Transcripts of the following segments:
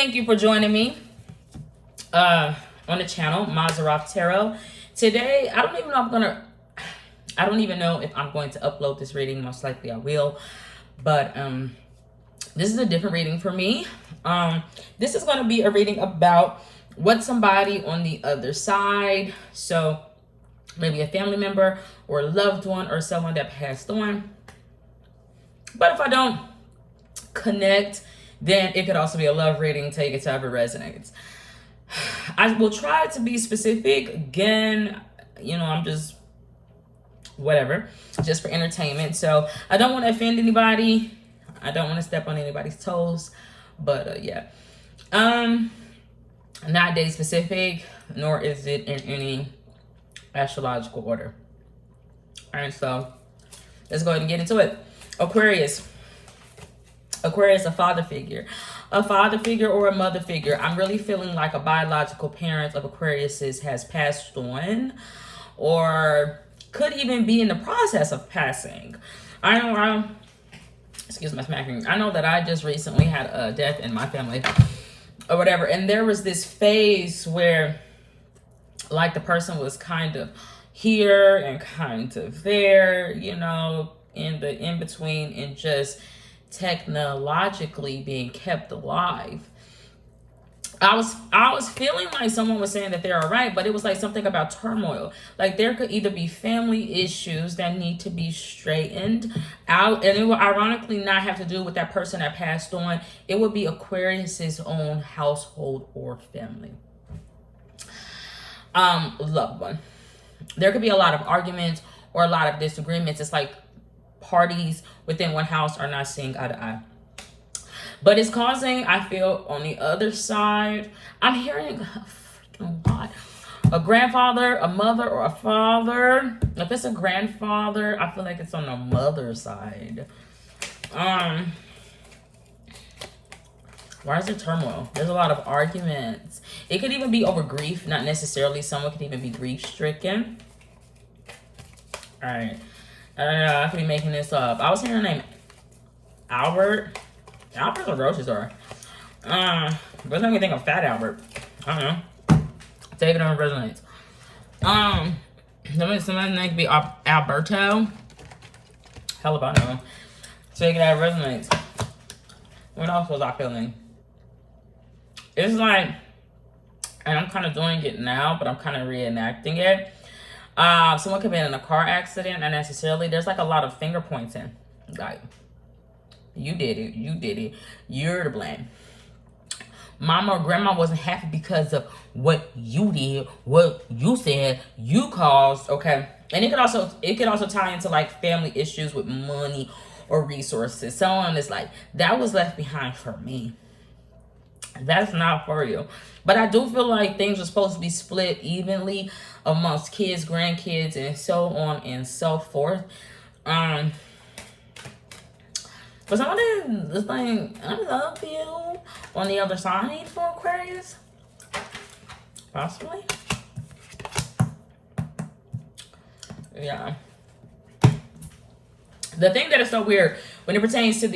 Thank you for joining me on the channel, Maserati Tarot. Today, I don't even know if I'm going to upload this reading. Most likely I will. But this is a different reading for me. This is going to be a reading about what somebody on the other side, so maybe a family member or a loved one or someone that passed on. But if I don't connect, then it could also be a love reading. Take it to however resonates. I will try to be specific. Again, I'm just whatever, just for entertainment. So I don't want to offend anybody. I don't want to step on anybody's toes. But yeah. Not day specific, nor is it in any astrological order. Alright, so let's go ahead and get into it. Aquarius, a father figure. A father figure or a mother figure. I'm really feeling like a biological parent of Aquarius's has passed on, or could even be in the process of passing. Excuse my smacking. I know that I just recently had a death in my family or whatever, and there was this phase where like the person was kind of here and kind of there, in the in-between, and just technologically being kept alive. I was feeling like someone was saying that they're all right, but it was like something about turmoil. Like there could either be family issues that need to be straightened out, and it would ironically not have to do with that person that passed on. It would be Aquarius's own household or family. Loved one. There could be a lot of arguments or a lot of disagreements. It's like parties within one house are not seeing eye to eye. But it's causing, I feel, on the other side, I'm hearing a freaking lot. A grandfather, a mother, or a father. If it's a grandfather, I feel like it's on the mother's side. Why is there turmoil? There's a lot of arguments. It could even be over grief, not necessarily. Someone could even be grief-stricken. All right. I could be making this up. I was hearing the name Albert. Albert's a grocery store. But let me think of Fat Albert. I don't know. Take it on resonates. Somebody's name could be Alberto. Hell if I know. Take it out resonates. What else was I feeling? It's like, and I'm kind of doing it now, but I'm kind of reenacting it. Someone could be in a car accident, not necessarily. There's like a lot of finger pointing. Like, you did it, you're to blame. Mama or grandma wasn't happy because of what you did, what you said, you caused, okay? And it could also tie into like family issues with money or resources. Someone is like, that was left behind for me. That's not for you. But I do feel like things are supposed to be split evenly amongst kids, grandkids, and so on and so forth. But someone is like, I love you on the other side for Aquarius. Possibly. Yeah. The thing that is so weird when it pertains to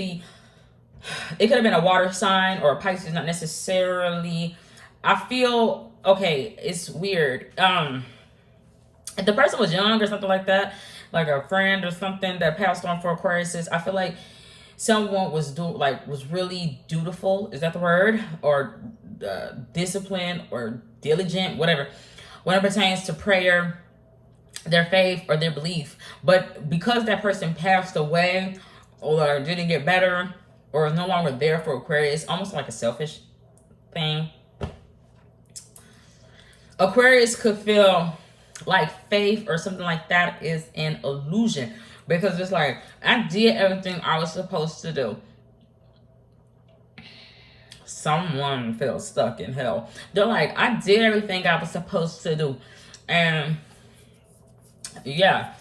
it could have been a water sign or a Pisces, not necessarily. I feel, okay, it's weird. If the person was young or something like that, like a friend or something that passed on for Aquarius, I feel like someone was really dutiful, is that the word? Or disciplined or diligent, whatever, when it pertains to prayer, their faith, or their belief. But because that person passed away or didn't get better or is no longer there for Aquarius, almost like a selfish thing. Aquarius could feel like faith or something like that is an illusion. Because it's like, I did everything I was supposed to do. Someone feels stuck in hell. They're like, I did everything I was supposed to do. And yeah.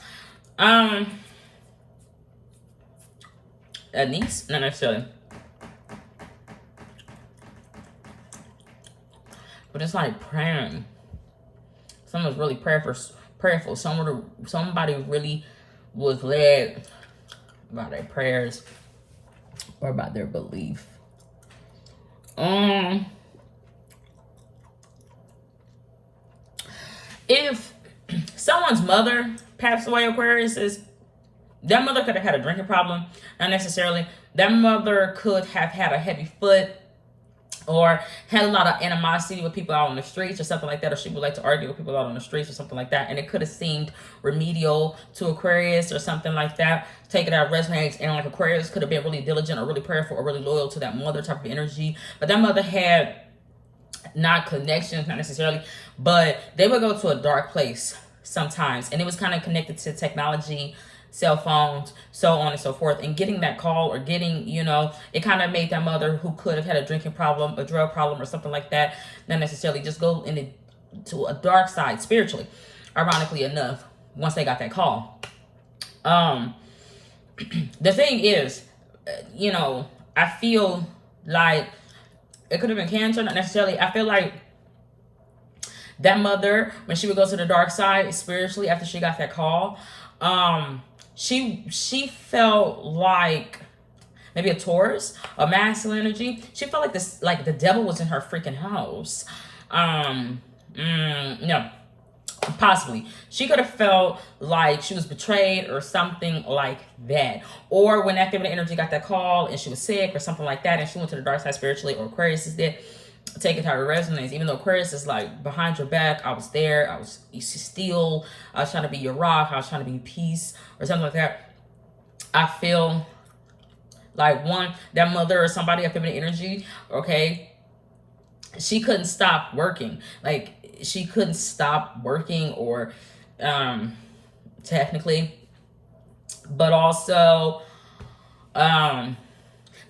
A niece? Not necessarily. But it's like praying. Someone's really prayerful. Somebody really was led by their prayers or by their belief. If someone's mother passed away, Aquarius, is that mother could have had a drinking problem, not necessarily. That mother could have had a heavy foot, or had a lot of animosity with people out on the streets or something like that, or she would like to argue with people out on the streets or something like that, and it could have seemed remedial to Aquarius or something like that. Take it out, resonates, and like Aquarius could have been really diligent or really prayerful or really loyal to that mother type of energy, but that mother had not connections, not necessarily, but they would go to a dark place sometimes, and it was kind of connected to technology, cell phones, so on and so forth. And getting that call, or getting, you know, it kind of made that mother, who could have had a drinking problem, a drug problem, or something like that, not necessarily, just go into a dark side spiritually, ironically enough, once they got that call. The thing is, you know, I feel like it could have been cancer, not necessarily. I feel like that mother, when she would go to the dark side spiritually after she got that call, she felt like maybe a Taurus, a masculine energy. She felt like this, like the devil was in her freaking house. No, possibly. She could have felt like she was betrayed or something like that. Or when that feminine energy got that call and she was sick or something like that, and she went to the dark side spiritually, or Aquarius is there. Take it how it resonates. Even though Aquarius is like behind your back, I was there, I was still, I was trying to be your rock, I was trying to be peace or something like that. I feel like that mother or somebody of feminine energy, okay, she couldn't stop working. Like she couldn't stop working, or technically, but also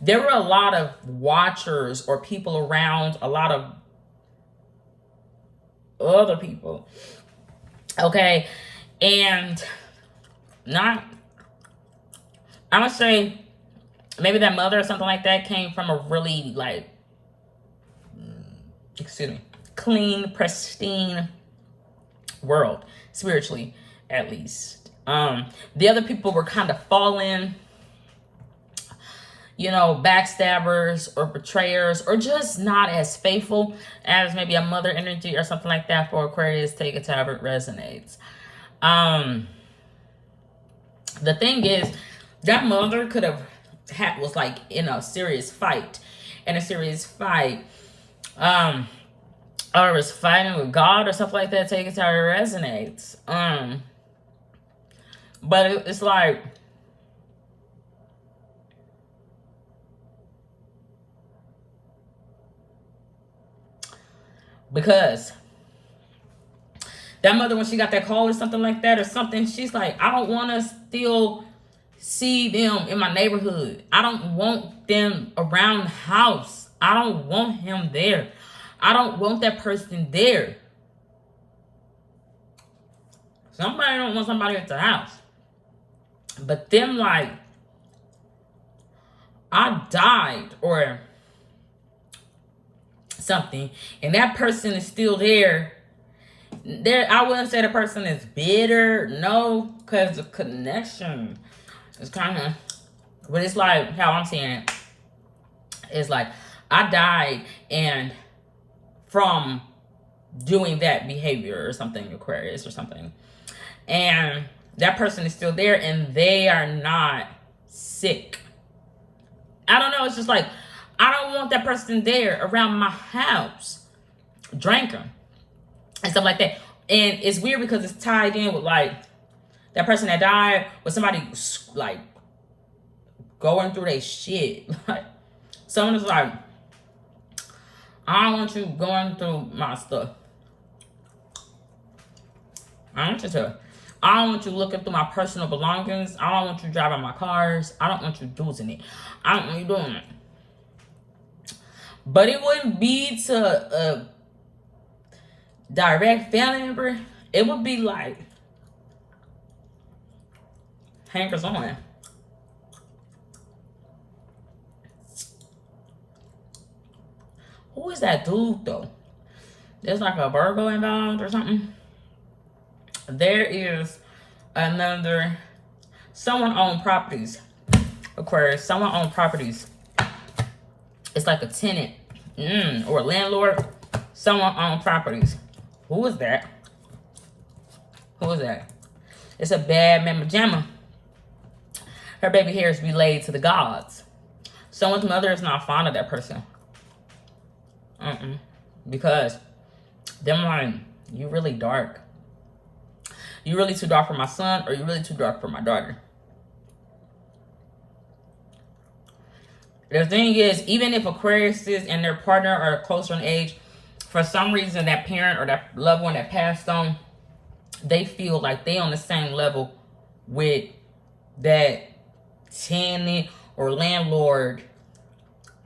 there were a lot of watchers or people around, a lot of other people, okay, and I'm gonna say maybe that mother or something like that came from a really, like, clean, pristine world, spiritually, at least. The other people were kind of fallen, you know, backstabbers or betrayers, or just not as faithful as maybe a mother energy or something like that for Aquarius. Take it however it resonates. The thing is, that mother could have was like in a serious fight, or was fighting with God or something like that. Take it however it resonates. But it's like, because that mother, when she got that call or something like that, or something, she's like, I don't want to still see them in my neighborhood. I don't want them around the house. I don't want him there. I don't want that person there. Somebody don't want somebody at the house. But them, like, I died or something, and that person is still there. I wouldn't say the person is bitter, no, because the connection is kind of, but it's like how I'm saying it. It's like I died, and from doing that behavior or something, Aquarius or something, and that person is still there, and they are not sick. I don't know. It's just like, I don't want that person there around my house, drinking and stuff like that. And it's weird because it's tied in with, like, that person that died with somebody, like, going through their shit. Like, someone is like, I don't want you going through my stuff. I don't want you looking through my personal belongings. I don't want you driving my cars. I don't want you using it. I don't want you doing it. But it wouldn't be to a direct family member. It would be like hankers on. Who is that dude though? There's like a Virgo involved or something. There is another, someone owned properties, Aquarius. Someone owned properties. It's like a tenant Or landlord, someone owned properties. Who is that? Who is that? It's a bad mamma jamma. Her baby hair is relayed to the gods. Someone's mother is not fond of that person. Because them like, you really dark. You really too dark for my son, or you really too dark for my daughter. The thing is, even if Aquariuses and their partner are closer in age, for some reason that parent or that loved one that passed on, they feel like they on the same level with that tenant or landlord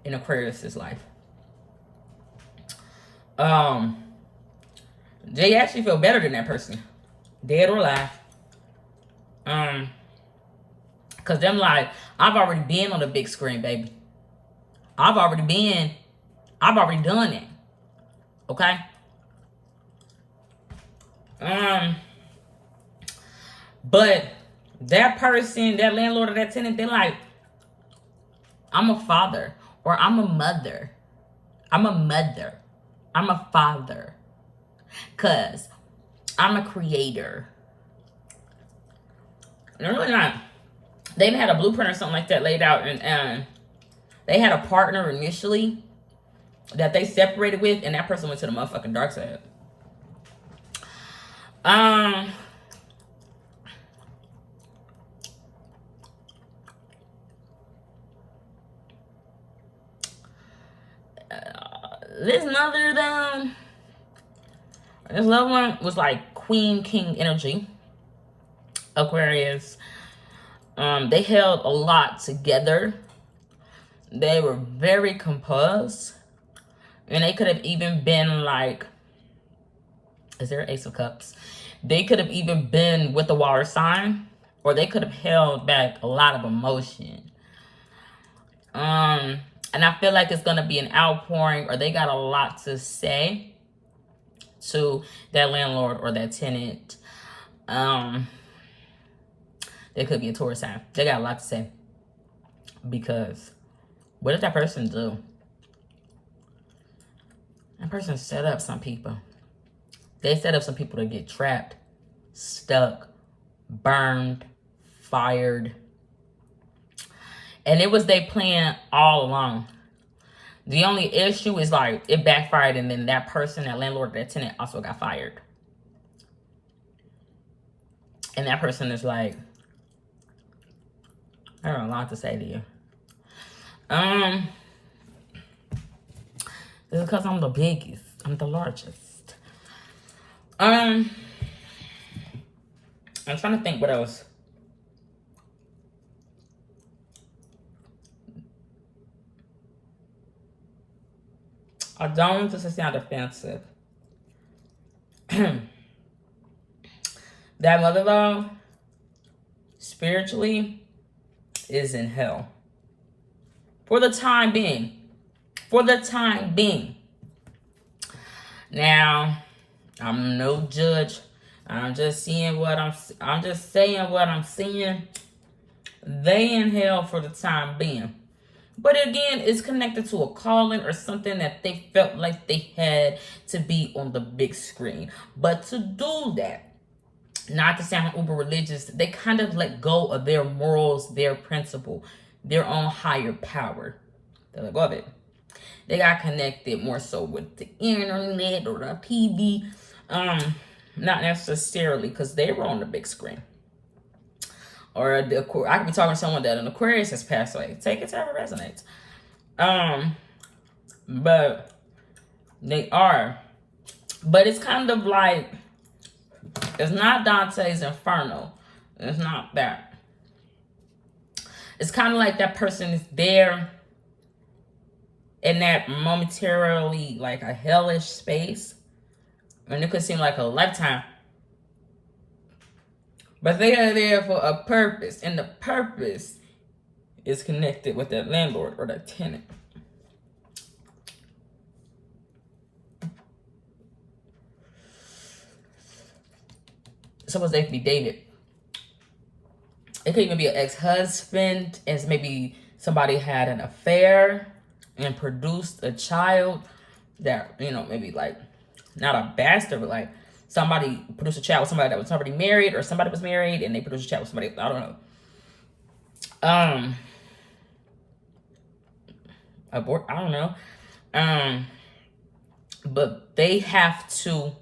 in Aquarius's life. They actually feel better than that person, dead or alive. Cause them like, I've already been on the big screen, baby. I've already done it. Okay? But that person, that landlord or that tenant, they like, I'm a father, or I'm a mother. I'm a mother. I'm a father. Cause I'm a creator. They're really not. They had a blueprint or something like that laid out, and they had a partner initially that they separated with, and that person went to the motherfucking dark side. This mother, though, this loved one was like Queen King energy. Aquarius. They held a lot together. They were very composed. And they could have even been like, is there an Ace of Cups? They could have even been with the water sign, or they could have held back a lot of emotion. And I feel like it's going to be an outpouring, or they got a lot to say to that landlord or that tenant. They could be a Taurus sign. They got a lot to say. Because what did that person do? That person set up some people. They set up some people to get trapped, stuck, burned, fired. And it was their plan all along. The only issue is like it backfired, and then that person, that landlord, that tenant also got fired. And that person is like, I have a lot to say to you. This is because I'm the biggest. I'm the largest. I'm trying to think what else. I don't want this to sound offensive. That mother-in-law, spiritually, is in hell. For the time being. For the time being. Now, I'm no judge. I'm just saying what I'm seeing. They in hell for the time being. But again, it's connected to a calling or something that they felt like they had to be on the big screen. But to do that, not to sound uber religious, they kind of let go of their morals, their principle, their own higher power. They let go of it. They got connected more so with the internet or the TV. Not necessarily because they were on the big screen. Or I could be talking to someone that an Aquarius has passed away. Take it to however it resonates. But they are. But it's kind of like, it's not Dante's Inferno. It's not that. It's kind of like that person is there in that momentarily like a hellish space. And it could seem like a lifetime. But they are there for a purpose. And the purpose is connected with that landlord or that tenant. Suppose they could be dated. It could even be an ex-husband. As maybe somebody had an affair. and produced a child that, you know, maybe like not a bastard, but like somebody produced a child with somebody that was already married, or somebody was married and they produced a child with somebody, I don't know. Abort, I don't know. But they have to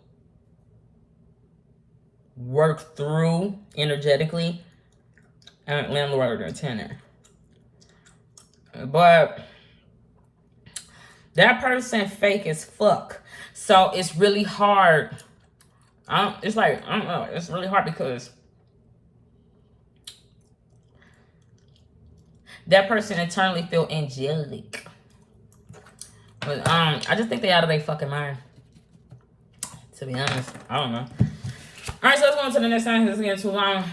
work through energetically and landlord or tenant. But that person fake as fuck. So it's really hard. It's like, I don't know. It's really hard because that person internally feel angelic. But I just think they out of their fucking mind. To be honest, I don't know. All right, so let's go on to the next sign. This is getting too long.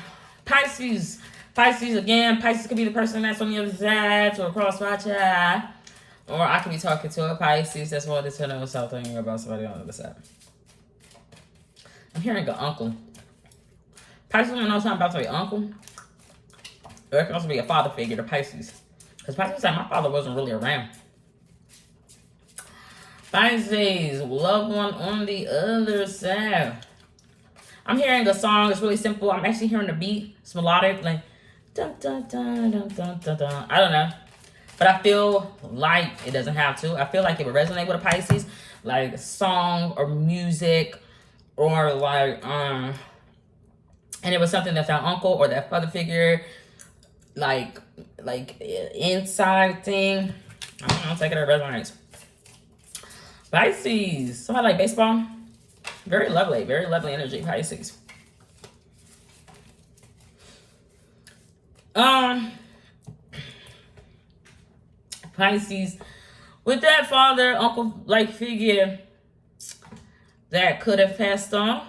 Pisces. Pisces again. Pisces could be the person that's on the other side or across my child. Or I could be talking to a Pisces that's wanted to know something about somebody on the other side. I'm hearing an uncle. Pisces want to know something about their uncle. Or it can also be a father figure to Pisces. Because Pisces like, my father wasn't really around. Pisces, loved one on the other side. I'm hearing a song. It's really simple. I'm actually hearing the beat. It's melodic. Like, dun, dun, dun, dun, dun, dun, dun. I don't know. But I feel like it doesn't have to. I feel like it would resonate with a Pisces. Like song or music. Or like, and it was something that that uncle or that father figure, like inside thing. I don't know. Take it or resonates. Pisces. Somebody like baseball. Very lovely energy, Pisces. Pisces, with that father, uncle like figure that could have passed on.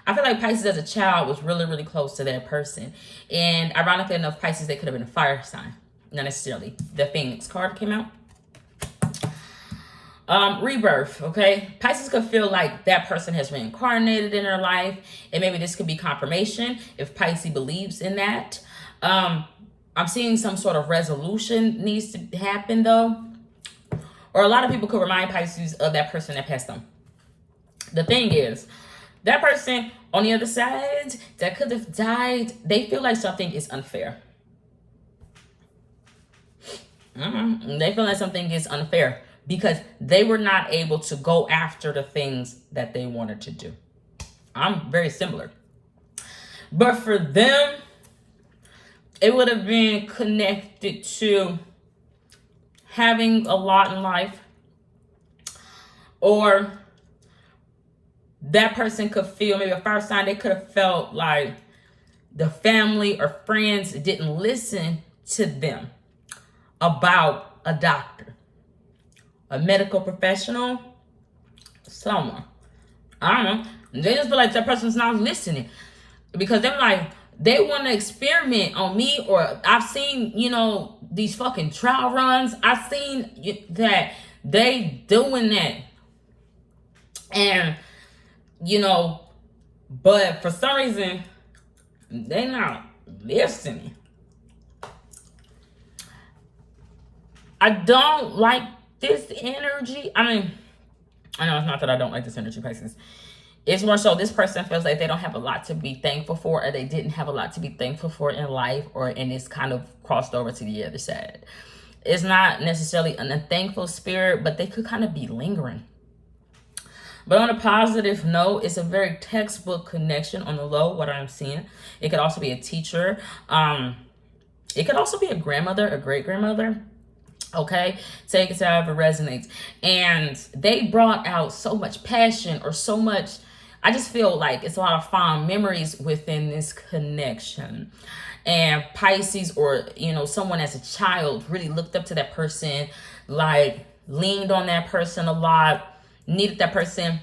I feel like Pisces as a child was really, really close to that person. And ironically enough, Pisces, they could have been a fire sign. Not necessarily. The Phoenix card came out. Rebirth, okay? Pisces could feel like that person has reincarnated in their life, and maybe this could be confirmation if Pisces believes in that. I'm seeing some sort of resolution needs to happen though, or a lot of people could remind Pisces of that person that passed on. The thing is, that person on the other side that could have died, they feel like something is unfair. They feel like something is unfair because they were not able to go after the things that they wanted to do. I'm very similar. But for them, it would have been connected to having a lot in life, or that person could feel, maybe a fire sign, they could have felt like the family or friends didn't listen to them about a doctor, a medical professional, someone. I don't know. They just feel like that person's not listening because they're like, they want to experiment on me, or I've seen, you know, these fucking trial runs. I've seen that they doing that. And, you know, but for some reason, they're not listening. I don't like this energy. I mean, I know it's not that I don't like this energy, Pisces. It's more so this person feels like they don't have a lot to be thankful for, or they didn't have a lot to be thankful for in life, and it's kind of crossed over to the other side. It's not necessarily an unthankful spirit, but they could kind of be lingering. But on a positive note, it's a very textbook connection on the low, what I'm seeing. It could also be a teacher. It could also be a grandmother, a great-grandmother. Okay, take it however it resonates. And they brought out so much passion or so much, I just feel like it's a lot of fond memories within this connection. And Pisces, or, you know, someone as a child really looked up to that person, like leaned on that person a lot, needed that person.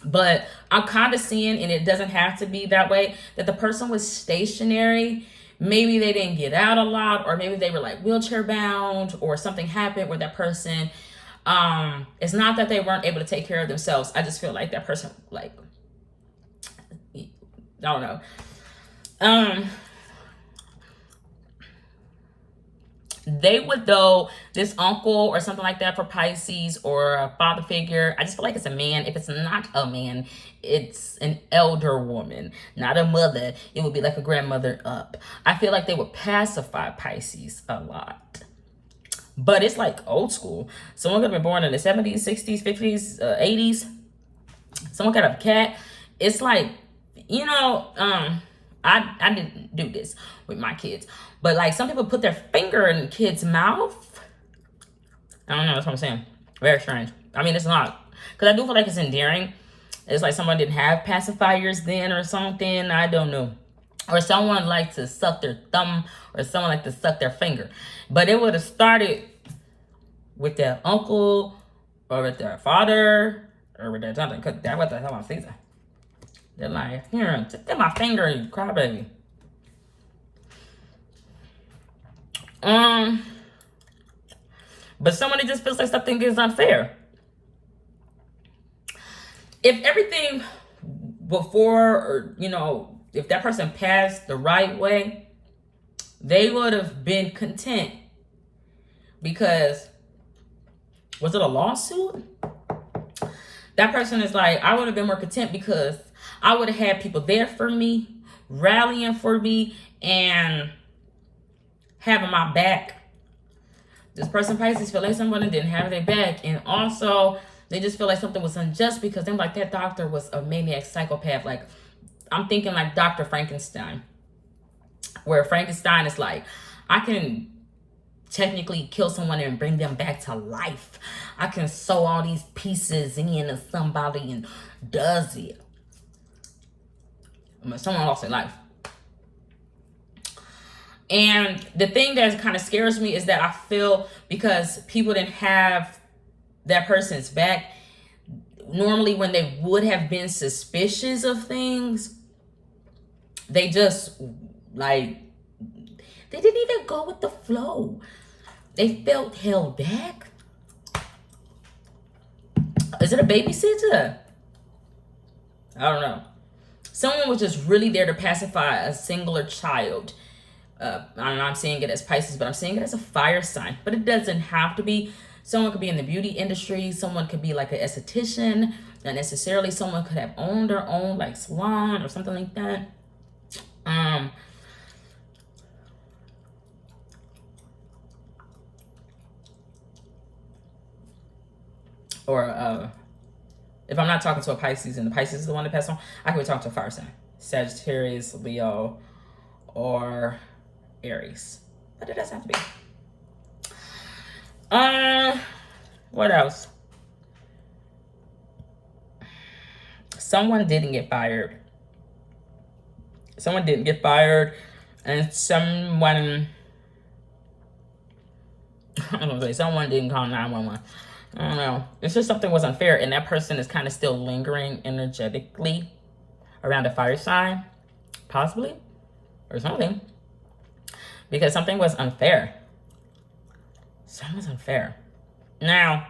But I'm kind of seeing, and it doesn't have to be that way, that the person was stationary. Maybe they didn't get out a lot, or maybe they were like wheelchair bound, or something happened where that person, it's not that they weren't able to take care of themselves. I just feel like that person, like, I don't know. They would, though, this uncle or something like that for Pisces, or a father figure. I just feel like it's a man. If it's not a man, it's an elder woman, not a mother. It would be like a grandmother up. I feel like they would pacify Pisces a lot. But it's like old school. Someone could have been born in the 70s, 60s, 50s, 80s. Someone could have a cat. It's like, you know, I didn't do this with my kids, but like some people put their finger in kids' mouth. I don't know. That's what I'm saying. Very strange. I mean, it's not, because I do feel like it's endearing. It's like someone didn't have pacifiers then or something. I don't know. Or someone liked to suck their thumb, or someone liked to suck their finger. But it would have started with their uncle or with their father or with their something. Because that's what the hell I'm saying. They're like, here, take my finger, you crybaby. But somebody just feels like something is unfair. If everything before, or, you know, if that person passed the right way, they would have been content. Because, was it a lawsuit? That person is like, I would have been more content because I would have had people there for me, rallying for me, and having my back. This person, Pisces, feel like someone didn't have their back. And also, they just feel like something was unjust because they're like, that doctor was a maniac psychopath. Like, I'm thinking like Dr. Frankenstein. Where Frankenstein is like, I can technically kill someone and bring them back to life. I can sew all these pieces into somebody and does it. I mean, someone lost their life. And the thing that kind of scares me is that I feel because people didn't have that person's back, normally when they would have been suspicious of things, they just, like, they didn't even go with the flow. They felt held back. Is it a babysitter? I don't know. Someone was just really there to pacify a singular child. I don't know, I'm seeing it as Pisces, but I'm seeing it as a fire sign. But it doesn't have to be. Someone could be in the beauty industry. Someone could be like an esthetician. Not necessarily. Someone could have owned their own like salon or something like that. Or if I'm not talking to a Pisces and the Pisces is the one that passed on, I could be talking to a fire sign. Sagittarius, Leo, or Aries. But it doesn't have to be. What else? Someone didn't get fired. Someone didn't get fired. And someone didn't call 911. I don't know. It's just something was unfair. And that person is kind of still lingering energetically around a fire sign. Possibly. Or something. Because something was unfair. Something was unfair. Now,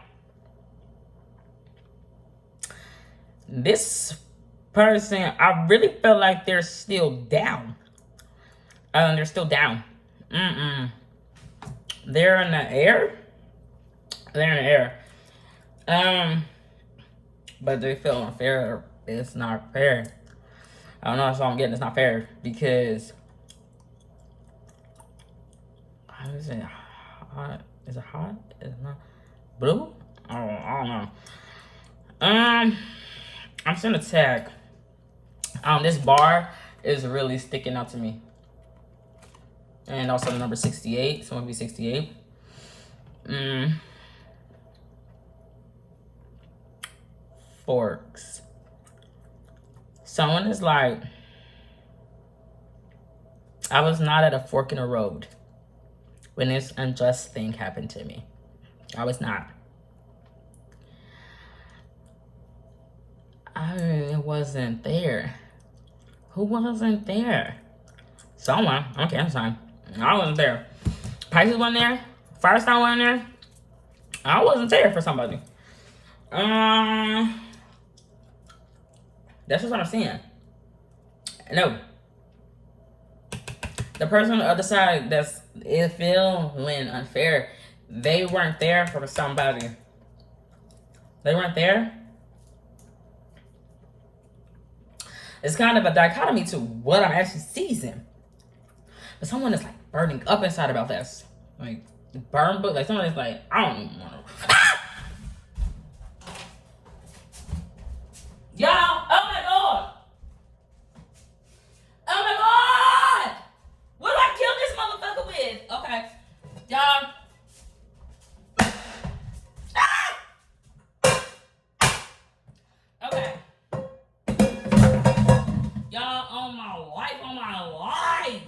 this person, I really feel like they're still down. They're still down. They're in the air. They're in the air. But they feel unfair. It's not fair. I don't know. That's all I'm getting. It's not fair because. How is it hot? Is it hot? Is it not blue? I don't know. I'm seeing a tag. This bar is really sticking out to me. And also the number 68. So it would be 68. Forks. Someone is like, I was not at a fork in the road when this unjust thing happened to me. I was not. I wasn't there. Who wasn't there? Someone. Okay, I'm sorry. I wasn't there. Pisces wasn't there. Fire sign wasn't there. I wasn't there for somebody. That's just what I'm seeing. No. The person on the other side that's feeling unfair, they weren't there for somebody. They weren't there. It's kind of a dichotomy to what I'm actually seizing. But someone is like burning up inside about this. Like, burn book. Like, someone is like, I don't even want to. Y'all, oh my God. Oh my God. What do I kill this motherfucker with? Okay. Y'all. Okay. Y'all, on my life.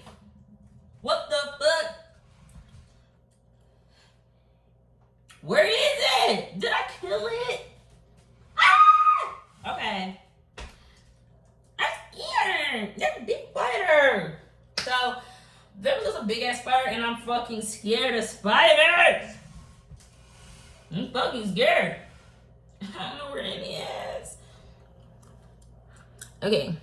What the fuck? Where is it? Did I kill it? Ah! Okay. I'm scared. That's a big spider. So, there was just a big ass spider and I'm fucking scared of spiders. I'm fucking scared. I don't know where it is. Okay.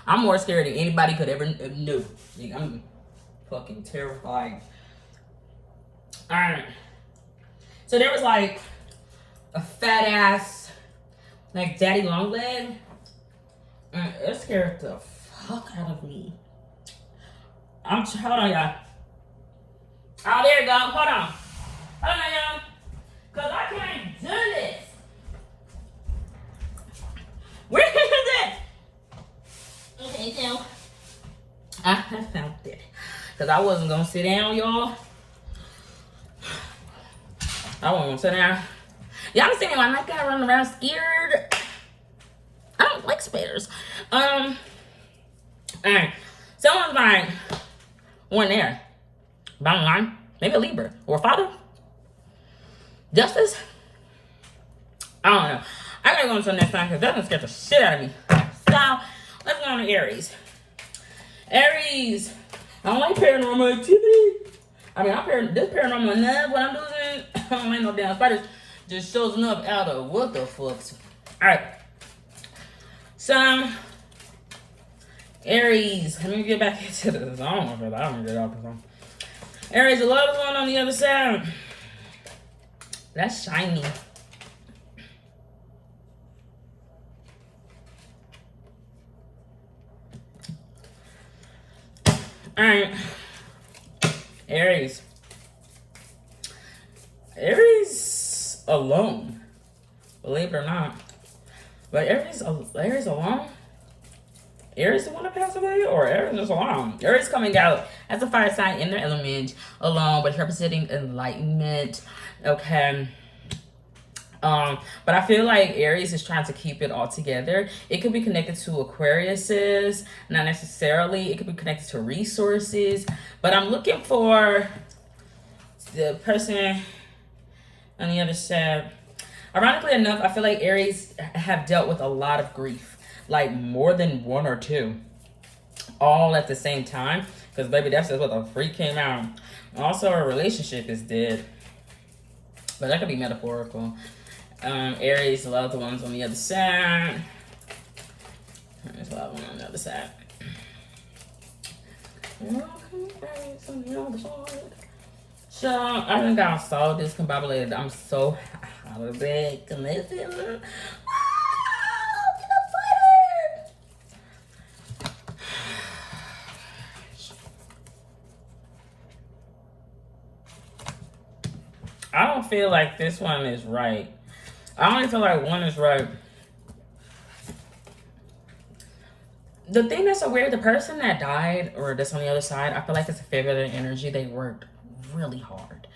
I'm more scared than anybody could ever know. I'm fucking terrified. Alright. So there was like a fat ass, like daddy long leg. It scared the fuck out of me. Hold on, y'all. Oh, there you go. Hold on. Hold on, y'all. Because I can't do this. Where is it? Okay, so I found it. Because I wasn't going to sit down, y'all. I wasn't going to sit down. Y'all seen my night guy running around scared. I don't like spiders. Alright. Someone's like, one there. Bottom line, maybe a Libra or a father. Justice? I don't know. I gotta go into the next time because that one scared the shit out of me. So, let's go on to Aries. Aries. I don't like paranormal activity. I mean, this paranormal enough. What I'm doing, I don't like no damn spiders. Just shows enough out of what the fuck. Alright. So, Aries. Let me get back into this. I don't know if I don't get off the phone. Aries, a lot of one on the other side. That's shiny. Alright. Aries. Aries alone. Believe it or not. But Aries alone? Aries the one to pass away, or Aries just alone? Aries coming out as a fire sign in their element, alone, but representing enlightenment. Okay. But I feel like Aries is trying to keep it all together. It could be connected to Aquariuses, not necessarily. It could be connected to resources. But I'm looking for the person on the other side. Ironically enough, I feel like Aries have dealt with a lot of grief. Like more than one or two. All at the same time. Because baby, that's just what the freak came out. Also, a relationship is dead. But that could be metaphorical. Aries, a lot of the ones on the other side. There's a lot of them on the other side. So, I think I saw this combobulated. I'm so out of bed. I don't feel like this one is right. I only feel like one is right. The thing that's so weird, the person that died or that's on the other side, I feel like it's a feminine energy. They worked really hard.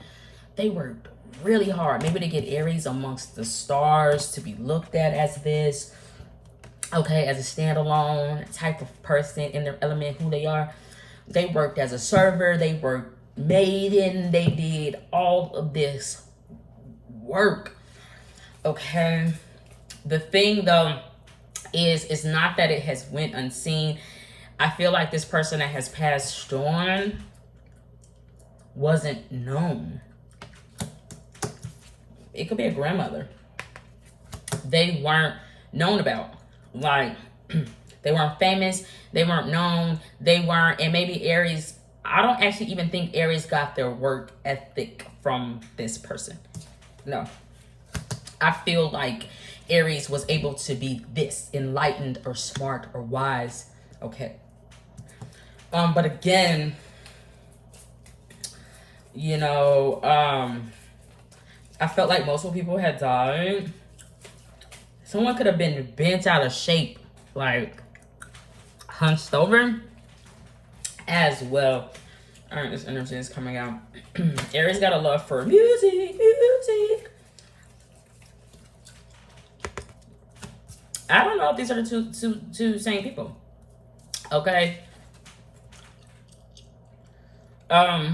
They worked really hard. Maybe to get Aries amongst the stars, to be looked at as this, okay, as a standalone type of person in their element, who they are. They worked as a server. They worked maiden. They did all of this work. Okay. The thing though is, it's not that it has went unseen. I feel like this person that has passed on wasn't known. It could be a grandmother. They weren't known about. Like, they weren't famous. They weren't known. They weren't, and maybe Aries, I don't actually even think Aries got their work ethic from this person. No. I feel like Aries was able to be this enlightened or smart or wise. Okay. But again, you know, I felt like most people had died. Someone could have been bent out of shape, like hunched over as well. All right, this energy is coming out. Aries got a love for music. I don't know if these are the two same people. Okay. Oh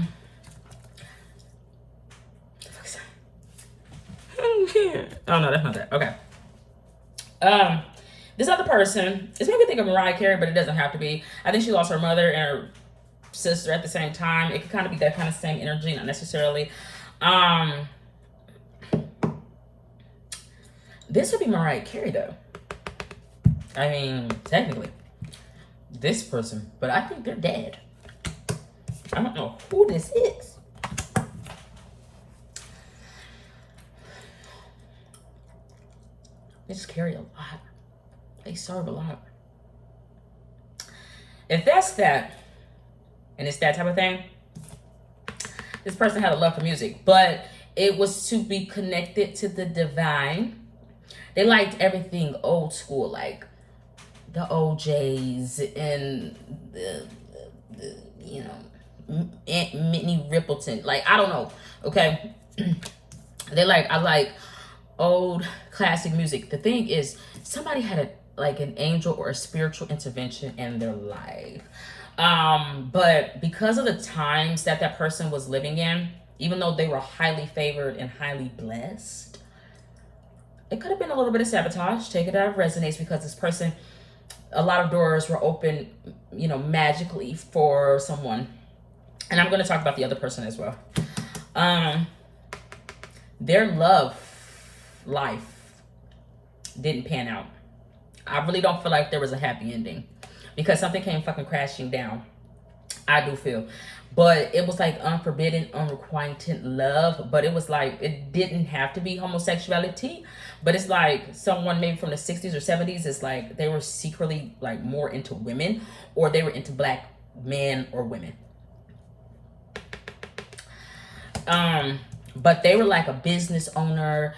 no, that's not that. Okay. This other person, it's made me think of Mariah Carey, but it doesn't have to be. I think she lost her mother and her sister at the same time. It could kind of be that kind of same energy, not necessarily. This would be Mariah Carey though. I mean, technically, this person, but I think they're dead. I don't know who this is. They just carry a lot. They serve a lot. If that's that, and it's that type of thing, this person had a love for music, but it was to be connected to the divine. They liked everything old school, like the OJs and the you know, Aunt Minnie Rippleton. Like, I don't know. Okay. I like old classic music. The thing is, somebody had an angel or a spiritual intervention in their life. But because of the times that person was living in, even though they were highly favored and highly blessed, it could have been a little bit of sabotage. Take it out of resonates, because this person, a lot of doors were open, you know, magically for someone. And I'm going to talk about the other person as well. Their love life didn't pan out. I really don't feel like there was a happy ending, because something came fucking crashing down. I do feel. But it was like unforbidden, unrequited love. But it was like, it didn't have to be homosexuality. But it's like someone maybe from the 60s or 70s, it's like they were secretly like more into women, or they were into black men or women. But they were like a business owner,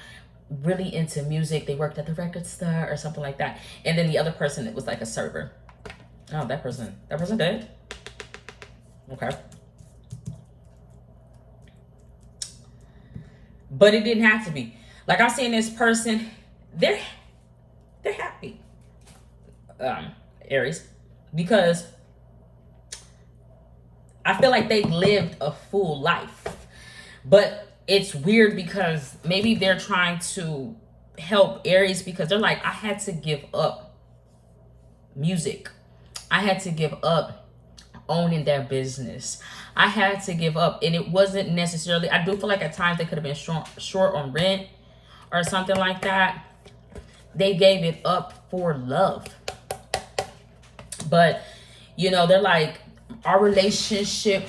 really into music. They worked at the record store or something like that. And then the other person, it was like a server. Oh, that person dead? Okay. But it didn't have to be. Like, I'm seeing this person, they're happy. Aries. Because I feel like they lived a full life. But it's weird because maybe they're trying to help Aries, because they're like, I had to give up music. I had to give up owning their business. I had to give up. And it wasn't necessarily, I do feel like at times they could have been short on rent or something like that. They gave it up for love. But, you know, they're like, our relationship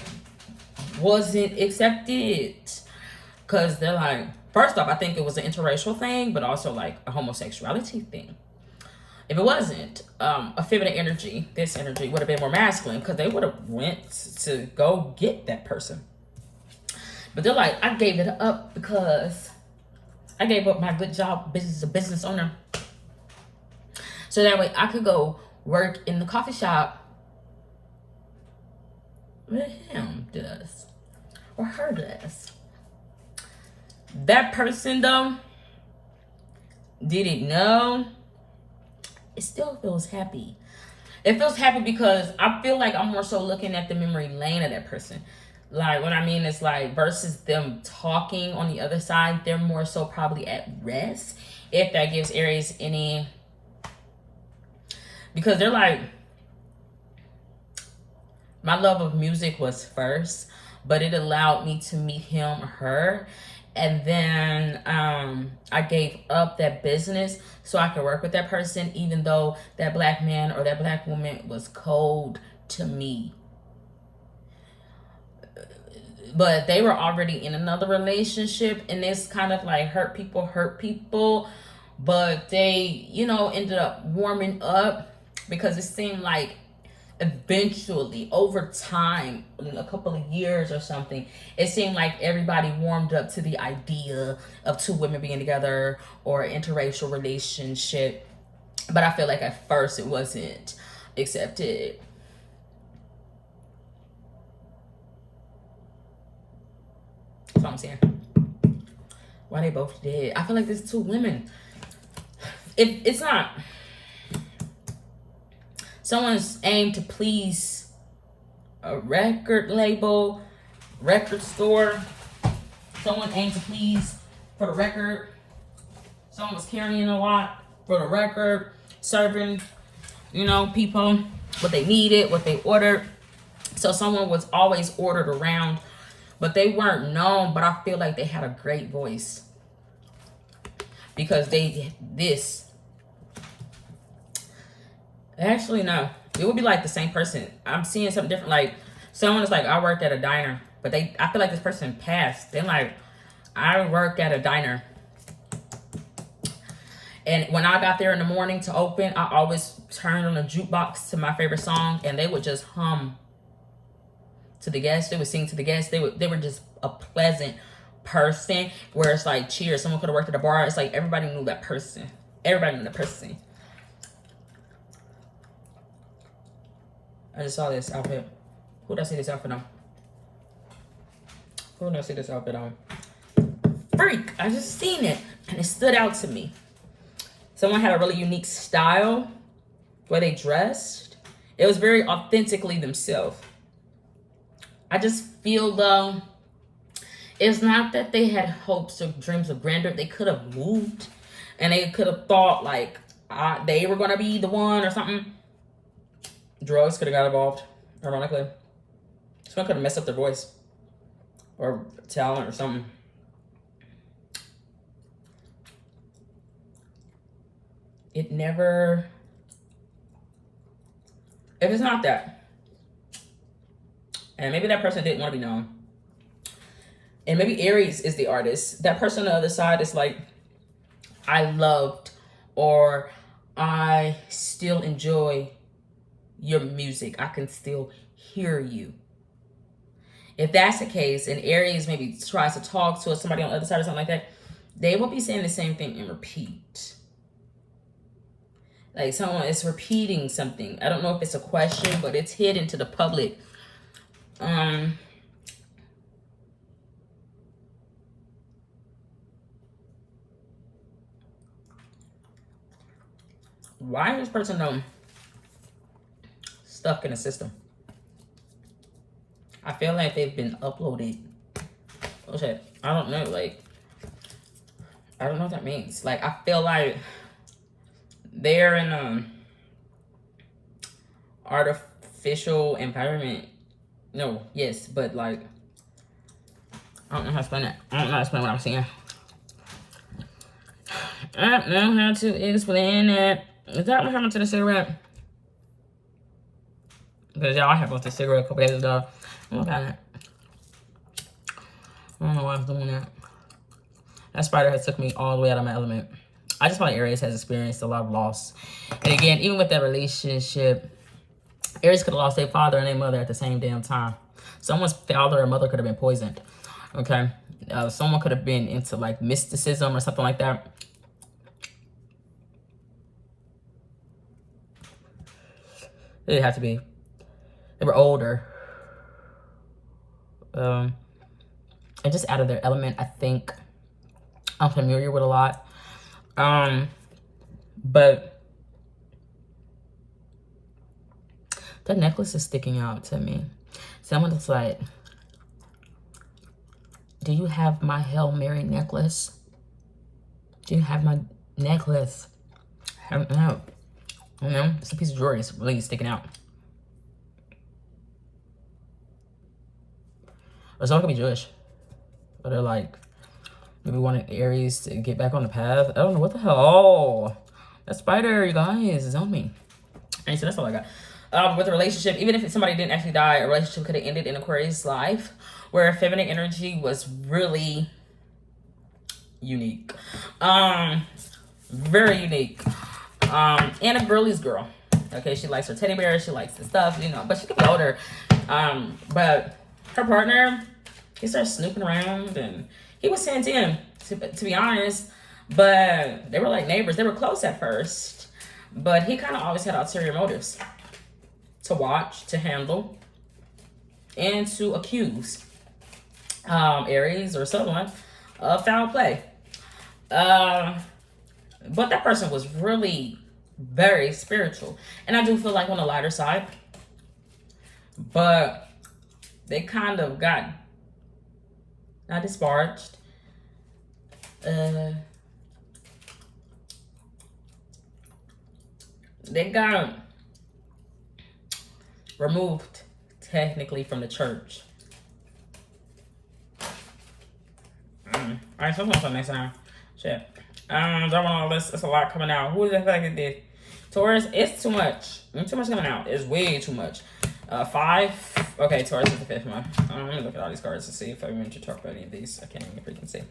wasn't accepted. Because they're like, first off, I think it was an interracial thing, but also like a homosexuality thing. If it wasn't, a feminine energy, this energy would have been more masculine, because they would have went to go get that person. But they're like, I gave it up because I gave up my good job as a business owner, so that way I could go work in the coffee shop where him does, or her does. That person though didn't know. It still feels happy. It feels happy because I feel like I'm more so looking at the memory lane of that person. Like, what I mean is like, versus them talking on the other side, they're more so probably at rest. If that gives Aries any, because they're like, my love of music was first, but it allowed me to meet him or her. And then I gave up that business so I could work with that person, even though that black man or that black woman was cold to me. But they were already in another relationship, and it's kind of like hurt people. But they, you know, ended up warming up because it seemed like eventually, over time, in a couple of years or something, it seemed like everybody warmed up to the idea of two women being together or an interracial relationship. But I feel like at first it wasn't accepted. That's what I'm saying. Why they both dead? I feel like there's two women. It's not. Someone's aimed to please a record label, record store. Someone aimed to please for the record. Someone was carrying a lot for the record, serving, you know, people what they needed, what they ordered. So someone was always ordered around, but they weren't known. But I feel like they had a great voice because they did this. Actually, no. It would be like the same person. I'm seeing something different. Like, someone is like, I worked at a diner. But I feel like this person passed. They're like, I worked at a diner. And when I got there in the morning to open, I always turned on a jukebox to my favorite song. And they would just hum to the guests. They would sing to the guests. They were just a pleasant person. Where it's like, cheers. Someone could have worked at a bar. It's like everybody knew that person. Everybody knew that person. I just saw this outfit. Who did I see this outfit on? Who did I see this outfit on? Freak! I just seen it. And it stood out to me. Someone had a really unique style. Where they dressed. It was very authentically themselves. I just feel though, it's not that they had hopes or dreams of grandeur. They could have moved. And they could have thought like they were going to be the one or something. Drugs could have got involved, ironically. Someone could have messed up their voice or talent or something. It never... If it's not that, and maybe that person didn't want to be known, and maybe Aries is the artist, that person on the other side is like, I loved or I still enjoy your music. I can still hear you. If that's the case, and Aries maybe tries to talk to somebody on the other side or something like that, they will be saying the same thing and repeat. Like someone is repeating something. I don't know if it's a question, but it's hidden to the public. Why is this person stuck in the system? I feel like they've been uploaded. Oh shit. I don't know. Like, I don't know what that means. Like, I feel like they're in artificial environment. No, yes, but like, I don't know how to explain that. I don't know how to explain what I'm saying. I don't know how to explain that. Is that what happened to the cigarette? Because y'all, I had bought the cigarette a couple days ago. Look at it. I don't know why I was doing that. That spider has took me all the way out of my element. I just feel like Aries has experienced a lot of loss. And again, even with that relationship, Aries could have lost their father and their mother at the same damn time. Someone's father or mother could have been poisoned. Okay? Someone could have been into like mysticism or something like that. They didn't have to be. They were older. And just out of their element, I think. I'm familiar with a lot. But the necklace is sticking out to me. Someone is like, do you have my Hail Mary necklace? Do you have my necklace? I don't know. I don't know. It's a piece of jewelry. It's really sticking out. Or someone could be Jewish. But they're like, Maybe wanted Aries to get back on the path. I don't know what the hell. Oh, that spider, you guys, is on me. And so that's all I got. With a relationship, even if somebody didn't actually die, a relationship could have ended in Aquarius' life, where feminine energy was really unique. Very unique. And a girly's girl. Okay, she likes her teddy bear, she likes the stuff, you know, but she could be older. But her partner, he started snooping around, and he was sent in, to be honest. But they were like neighbors. They were close at first, but he kind of always had ulterior motives to watch, to handle, and to accuse Aries or someone of foul play. But that person was really very spiritual, and I do feel like on the lighter side, but they kind of got not disparaged. They got removed technically from the church. All right, so until next time. Shit. Don't want all this. It's a lot coming out. Who is the affected this? Taurus, it's too much. Too much coming out. It's way too much. 5. Okay, Taurus is the 5th one. Let me look at all these cards to see if I want to talk about any of these. I can't even freaking see.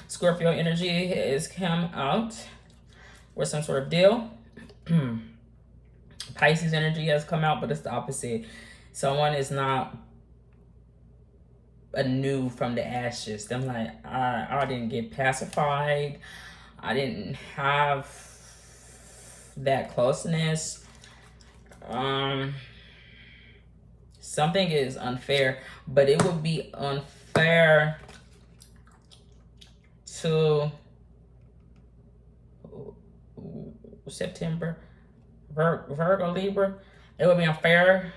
Scorpio energy has come out with some sort of deal. Pisces energy has come out, but it's the opposite. Someone is not anew from the ashes. Them like, I didn't get pacified. I didn't have that closeness. Something is unfair, but it would be unfair to September, Virgo, Libra. It would be unfair,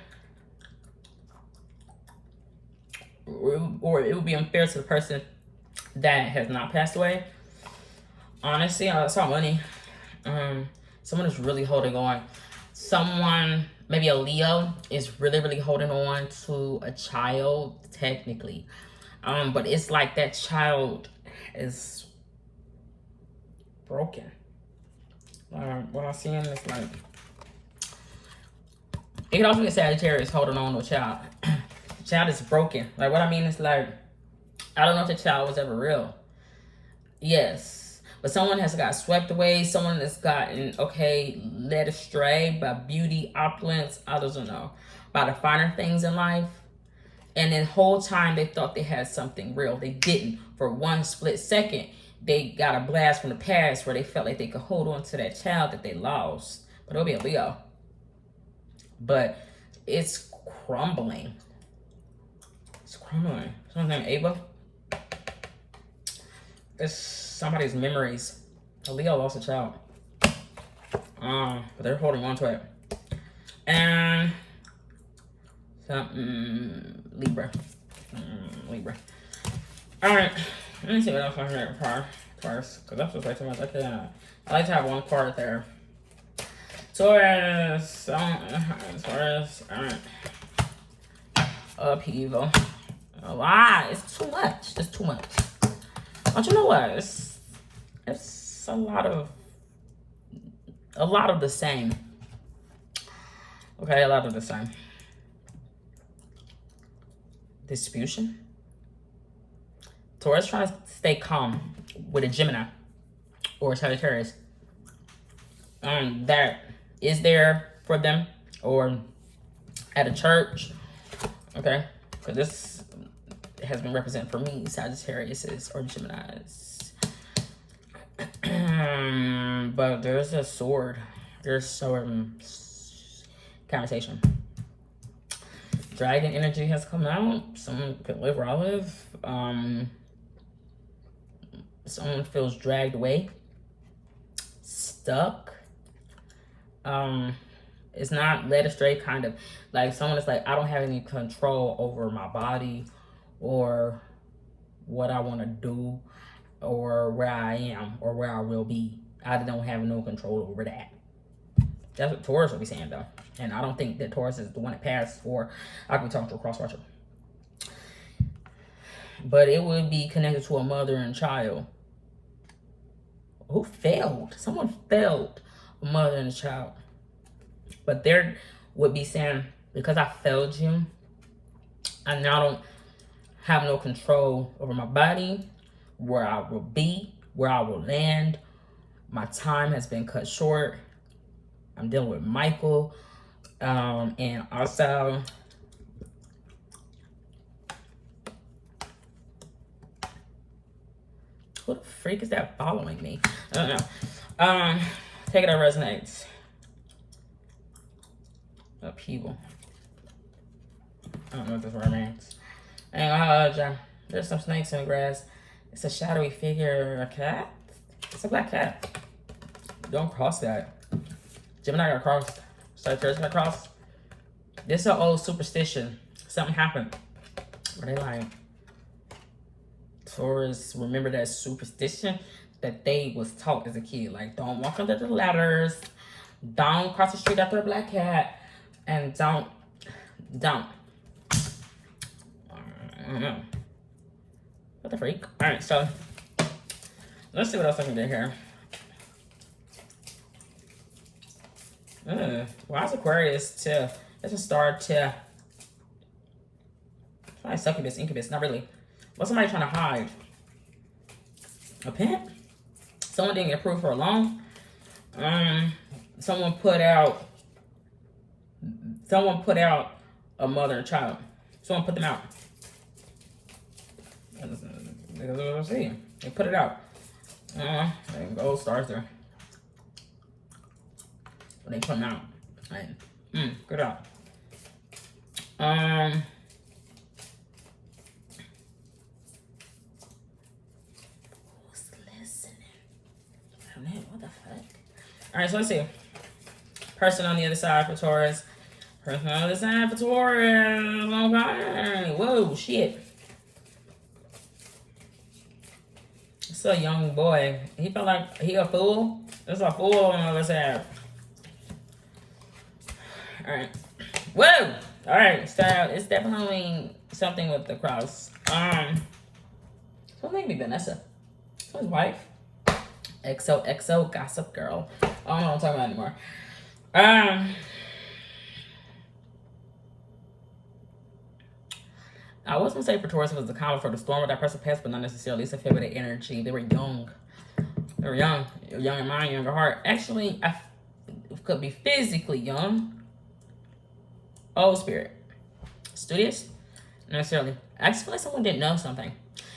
or it would be unfair to the person that has not passed away. Honestly, I saw money. Someone is really holding on. Someone, maybe a Leo, is really, really holding on to a child, technically. But it's like that child is broken. What I'm seeing is like, it could also be a Sagittarius holding on to a child. The child is broken. Like, what I mean is like, I don't know if the child was ever real. Yes. But someone has got swept away. Someone has gotten, led astray by beauty, opulence, I don't know, by the finer things in life. And the whole time they thought they had something real. They didn't. For one split second, they got a blast from the past where they felt like they could hold on to that child that they lost. But it'll be a Leo. But it's crumbling. It's crumbling. Someone's named Ava. It's somebody's memories. A Leo lost a child. But they're holding on to it. And Libra. Libra. Alright. Let me see what else I heard first. Because that's just way too much. I like to have one card there. Taurus. Taurus. Alright. Upheaval. A lot. It's too much. It's too much. But you know what? It's a lot of the same. Okay, a lot of the same. Disputation. Taurus trying to stay calm with a Gemini or Sagittarius. That is there for them, or at a church. Okay, because this has been represented for me, Sagittarius or Geminis. But there's a sword. There's some conversation. Dragon energy has come out. Someone could live where I live. Someone feels dragged away, stuck. It's not led astray, kind of like someone is like, I don't have any control over my body or what I want to do or where I am or where I will be. I don't have no control over that. That's what Taurus will be saying, though. And I don't think that Taurus is the one that passed, or I could be talking to a cross-watcher. but it would be connected to a mother and child. Who failed? Someone failed a mother and a child. But there would be saying, because I failed you, I now don't have no control over my body, where I will be, where I will land. My time has been cut short. I'm dealing with Michael. And also, who the freak is that following me? I don't know. Take it as resonates. Upheaval. I don't know what this word means. And there's some snakes in the grass. It's a shadowy figure. A cat? It's a black cat. Don't cross that. Gemini got crossed. Sagittarius got crossed. This is an old superstition. Something happened where they like, Taurus, remember that superstition that they was taught as a kid. Like, don't walk under the ladders. Don't cross the street after a black cat. And don't. I don't know. What the freak? Alright, so let's see what else I can do here. Why is Aquarius to? It's a star to. Like succubus, incubus, not really. What's somebody trying to hide? A pimp? Someone didn't get approved for a loan. Someone put out a mother and child. Someone put them out. That's what I'm saying. They put it out. There go, stars there. But they put them out. Like, good out. Who's listening? What the fuck? Alright, so let's see. Person on the other side for Taurus. Person on the other side for Taurus. Okay. Whoa, shit. It's a young boy. He felt like he a fool. There's a fool on the other side. Alright. Whoa! Alright, so it's definitely something with the cross. So maybe Vanessa. So his wife. XOXO gossip girl. I don't know what I'm talking about anymore. I was gonna say for Taurus it was the calm for the storm of that person passed, but not necessarily. It's a fit with the energy. They were young. They were young. Young in mind, young in heart. Actually, I could be physically young. Old spirit. Studious? Not necessarily. I just feel like someone didn't know something.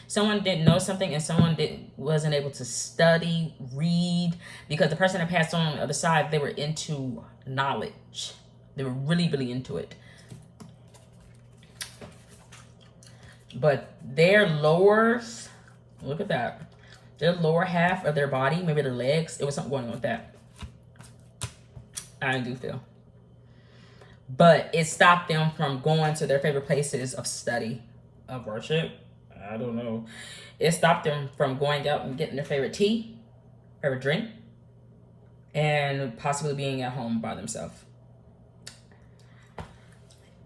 Someone didn't know something and someone wasn't able to study, read, because the person that passed on the other side, they were into knowledge. They were really, really into it. But their lowers, look at that. Their lower half of their body, maybe their legs, it was something going on with that. I do feel. But it stopped them from going to their favorite places of study, of worship. I don't know. It stopped them from going out and getting their favorite tea, favorite drink, and possibly being at home by themselves.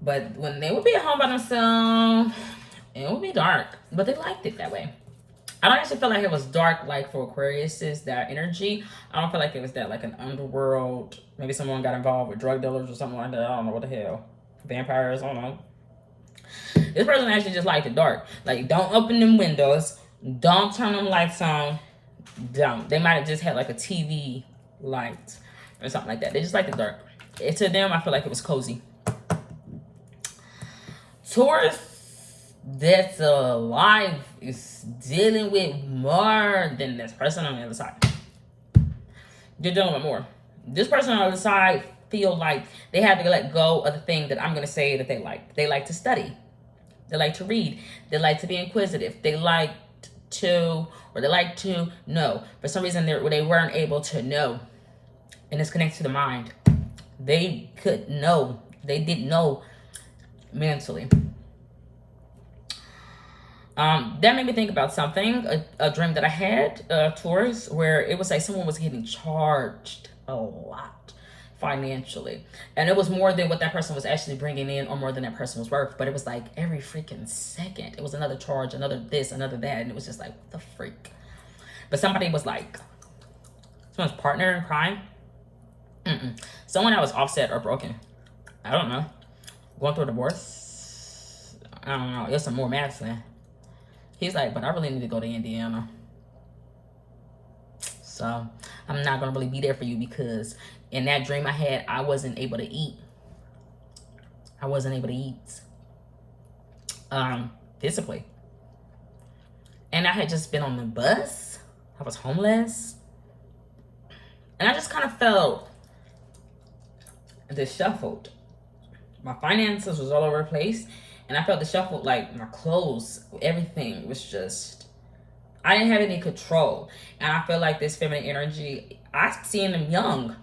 But when they would be at home by themselves, it would be dark. But they liked it that way. I don't actually feel like it was dark like for Aquarius, that energy. I don't feel like it was that like an underworld. Maybe someone got involved with drug dealers or something like that. I don't know what the hell. Vampires, I don't know. This person actually just liked it dark. Like, don't open them windows. Don't turn them lights on. Don't. They might have just had like a TV light or something like that. They just liked it dark. To them, I feel like it was cozy. Taurus, that's alive, is dealing with more than this person on the other side. They're dealing with more. This person on the other side feel like they had to let go of the thing that I'm going to say that they like. They like to study. They like to read. They like to be inquisitive. They like to know. For some reason, they weren't able to know. And it's connected to the mind. They could know. They didn't know mentally. That made me think about something, a dream that I had, Taurus, where it was like someone was getting charged a lot financially. And it was more than what that person was actually bringing in, or more than that person was worth. But it was like every freaking second, it was another charge, another this, another that. And it was just like, what the freak? But somebody was like, someone's partner in crime. Someone that was offset or broken. I don't know. Going through a divorce. I don't know. There's some more medicine. He's like, but I really need to go to Indiana. So I'm not going to really be there for you, because in that dream I had, I wasn't able to eat. I wasn't able to eat. Physically. And I had just been on the bus. I was homeless. And I just kind of felt disheveled. My finances was all over the place. And I felt disheveled, like my clothes, everything was just, I didn't have any control. And I feel like this feminine energy, I seen them young.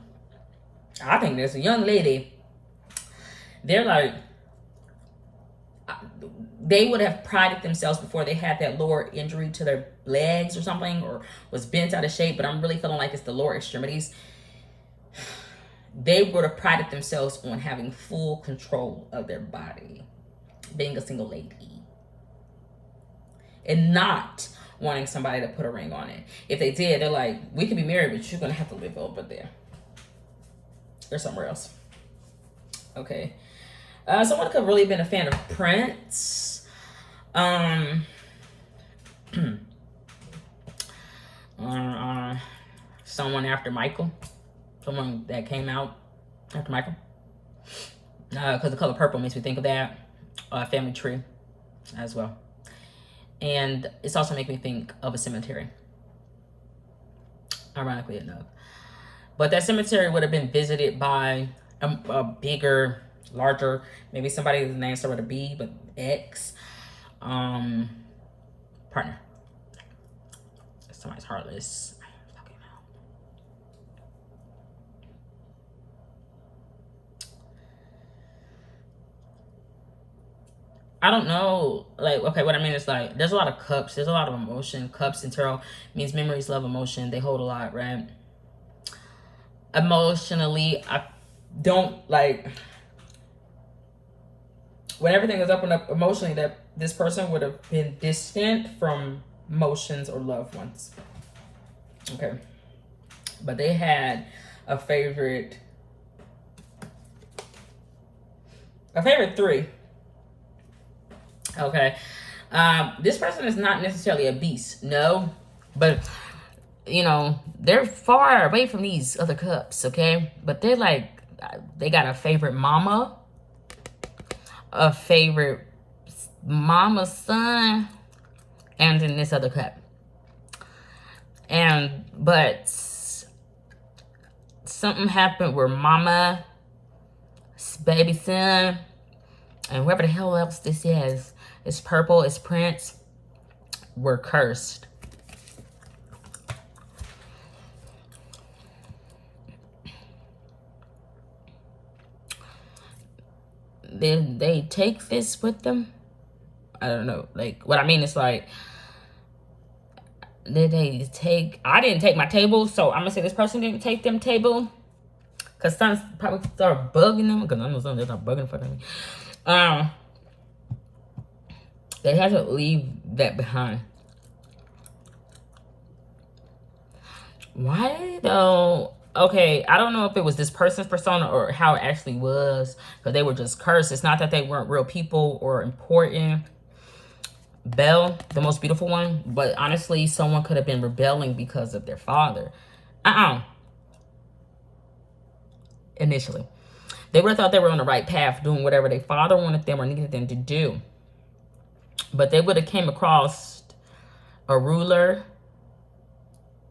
I think there's a young lady. They're like, they would have prided themselves before they had that lower injury to their legs or something, or was bent out of shape. But I'm really feeling like it's the lower extremities. They would have prided themselves on having full control of their body, being a single lady, and not wanting somebody to put a ring on it. If they did, they're like, we could be married, but you're gonna have to live over there or somewhere else. Okay. Someone could have really been a fan of Prince. Someone after Michael. Someone that came out after Michael. Because the color purple makes me think of that. Family tree as well. And it's also making me think of a cemetery. Ironically enough. But that cemetery would have been visited by a bigger, larger, maybe somebody whose name started with a B, but X, partner. Somebody's heartless. I don't know, like, okay, what I mean is, like, there's a lot of cups. There's a lot of emotion. Cups in tarot means memories, love, emotion. They hold a lot, right? Emotionally, I don't, like, when everything is up and up emotionally, that this person would have been distant from emotions or loved ones. Okay. But they had a favorite three. Okay. This person is not necessarily a beast, no, but you know, they're far away from these other cups, okay? But they're like, they got a favorite mama, a favorite mama's son, and then this other cup. But something happened where mama's baby son, and whoever the hell else this is, it's purple, it's Prince, were cursed. Did they take this with them? I don't know. Like, what I mean is, like, did they take, I didn't take my table, so I'm gonna say this person didn't take them table, because some probably start bugging them, because I know some they start bugging for them. They had to leave that behind. Why though? Okay, I don't know if it was this person's persona or how it actually was, because they were just cursed. It's not that they weren't real people or important. Belle, the most beautiful one, but honestly, someone could have been rebelling because of their father. Initially. They would have thought they were on the right path, doing whatever their father wanted them or needed them to do. But they would have came across a ruler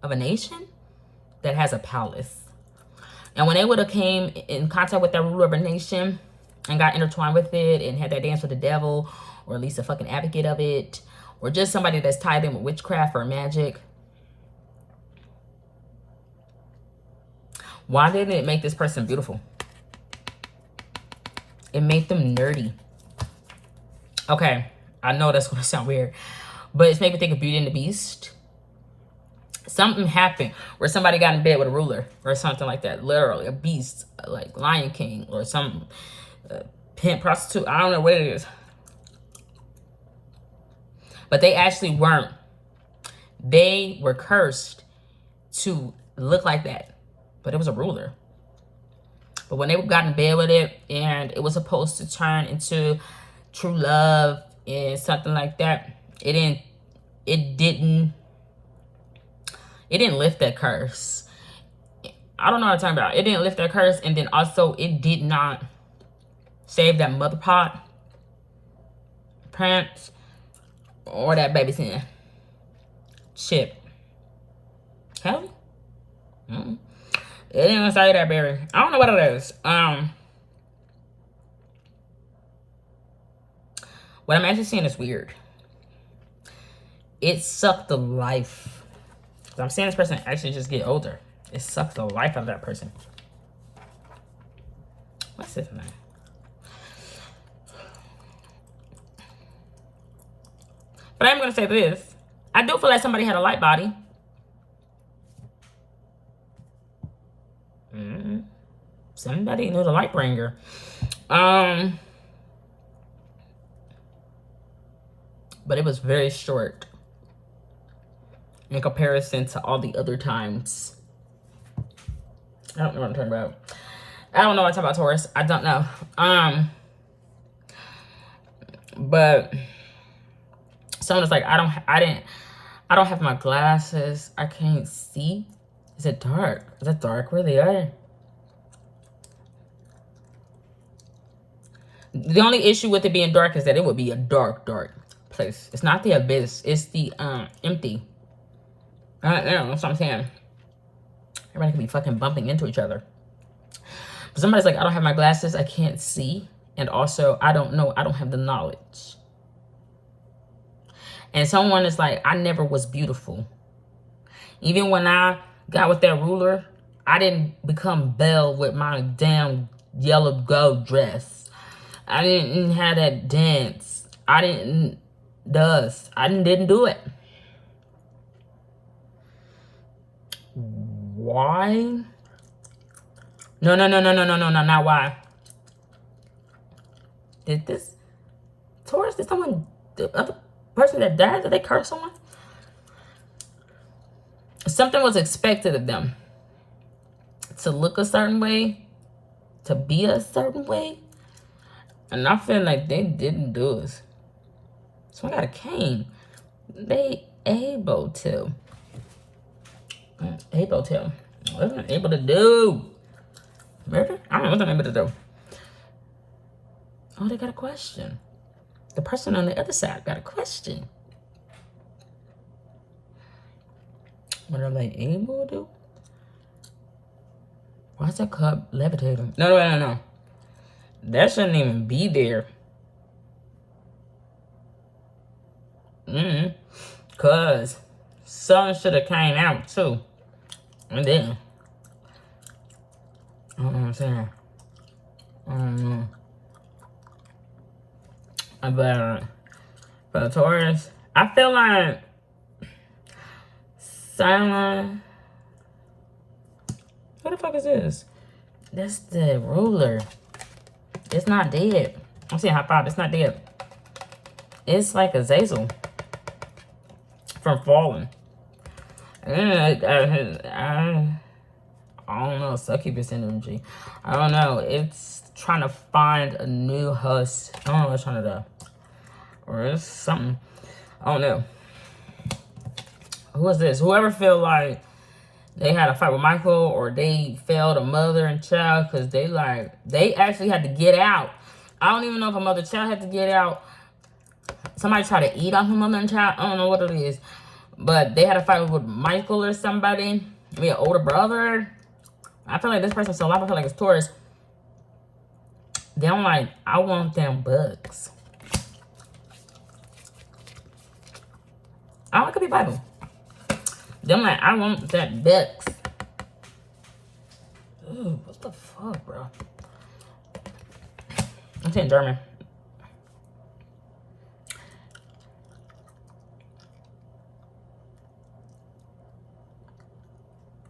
of a nation that has a palace. And when they would have came in contact with that ruler of a nation and got intertwined with it and had that dance with the devil, or at least a fucking advocate of it, or just somebody that's tied in with witchcraft or magic, why didn't it make this person beautiful? It made them nerdy. Okay, I know that's going to sound weird, but it's made me think of Beauty and the Beast. Something happened where somebody got in bed with a ruler or something like that. Literally, a beast like Lion King or some pimp, prostitute. I don't know what it is. But they actually weren't. They were cursed to look like that. But it was a ruler. But when they got in bed with it and it was supposed to turn into true love and something like that, it didn't lift that curse. I don't know what I'm talking about. It didn't lift that curse, and then also it did not save that mother pot, parents, or that baby sin. Chip. Hell? Mm-hmm. It didn't even say that, baby. I don't know what it is. What I'm actually seeing is weird. It sucked the life. I'm seeing this person actually just get older. It sucked the life out of that person. What's this name? But I'm going to say this. I do feel like somebody had a light body. Somebody knew the light bringer. But it was very short in comparison to all the other times. I don't know what I'm talking about. I don't know what I'm talking about, Taurus. I don't know. But someone was like, I don't have my glasses. I can't see. Is it dark? Is it dark where they are? The only issue with it being dark is that it would be a dark, dark place. It's not the abyss. It's the empty. That's what I'm saying. Everybody could be fucking bumping into each other. But somebody's like, I don't have my glasses. I can't see. And also, I don't know. I don't have the knowledge. And someone is like, I never was beautiful. Even when I got with that ruler, I didn't become Belle with my damn yellow gold dress. I didn't have that dance. I didn't do it. Why? No, not why. Did this Taurus, did someone, the other person that died, did they curse someone? Something was expected of them. To look a certain way, to be a certain way. And I feel like they didn't do it. So I got a cane. They able to. Able to. What am I able to do? Murder? I don't know what I'm able to do. Oh, they got a question. The person on the other side got a question. What are they able to do? Why is that cup levitating? No. That shouldn't even be there. Cause sun should have came out too. And then I don't know what I'm saying. I don't know. But Taurus, I feel like silent. What the fuck is this? That's the ruler. It's not dead. I'm saying high five. It's not dead. It's like a Zazel from falling. I don't know. Succubus energy. I don't know. It's trying to find a new host. I don't know what it's trying to do. Or it's something. I don't know. Who is this? Whoever feel like they had a fight with Michael or they failed a mother and child because they actually had to get out. I don't even know if a mother and child had to get out. Somebody tried to eat off a mother and child. I don't know what it is. But they had a fight with Michael or somebody. Maybe an older brother. I feel like this person's so alive. I feel like it's Taurus. They're like, I want them bugs. Oh, it could be Bible. They're like, I want that bugs. Ooh, what the fuck, bro? I'm saying German.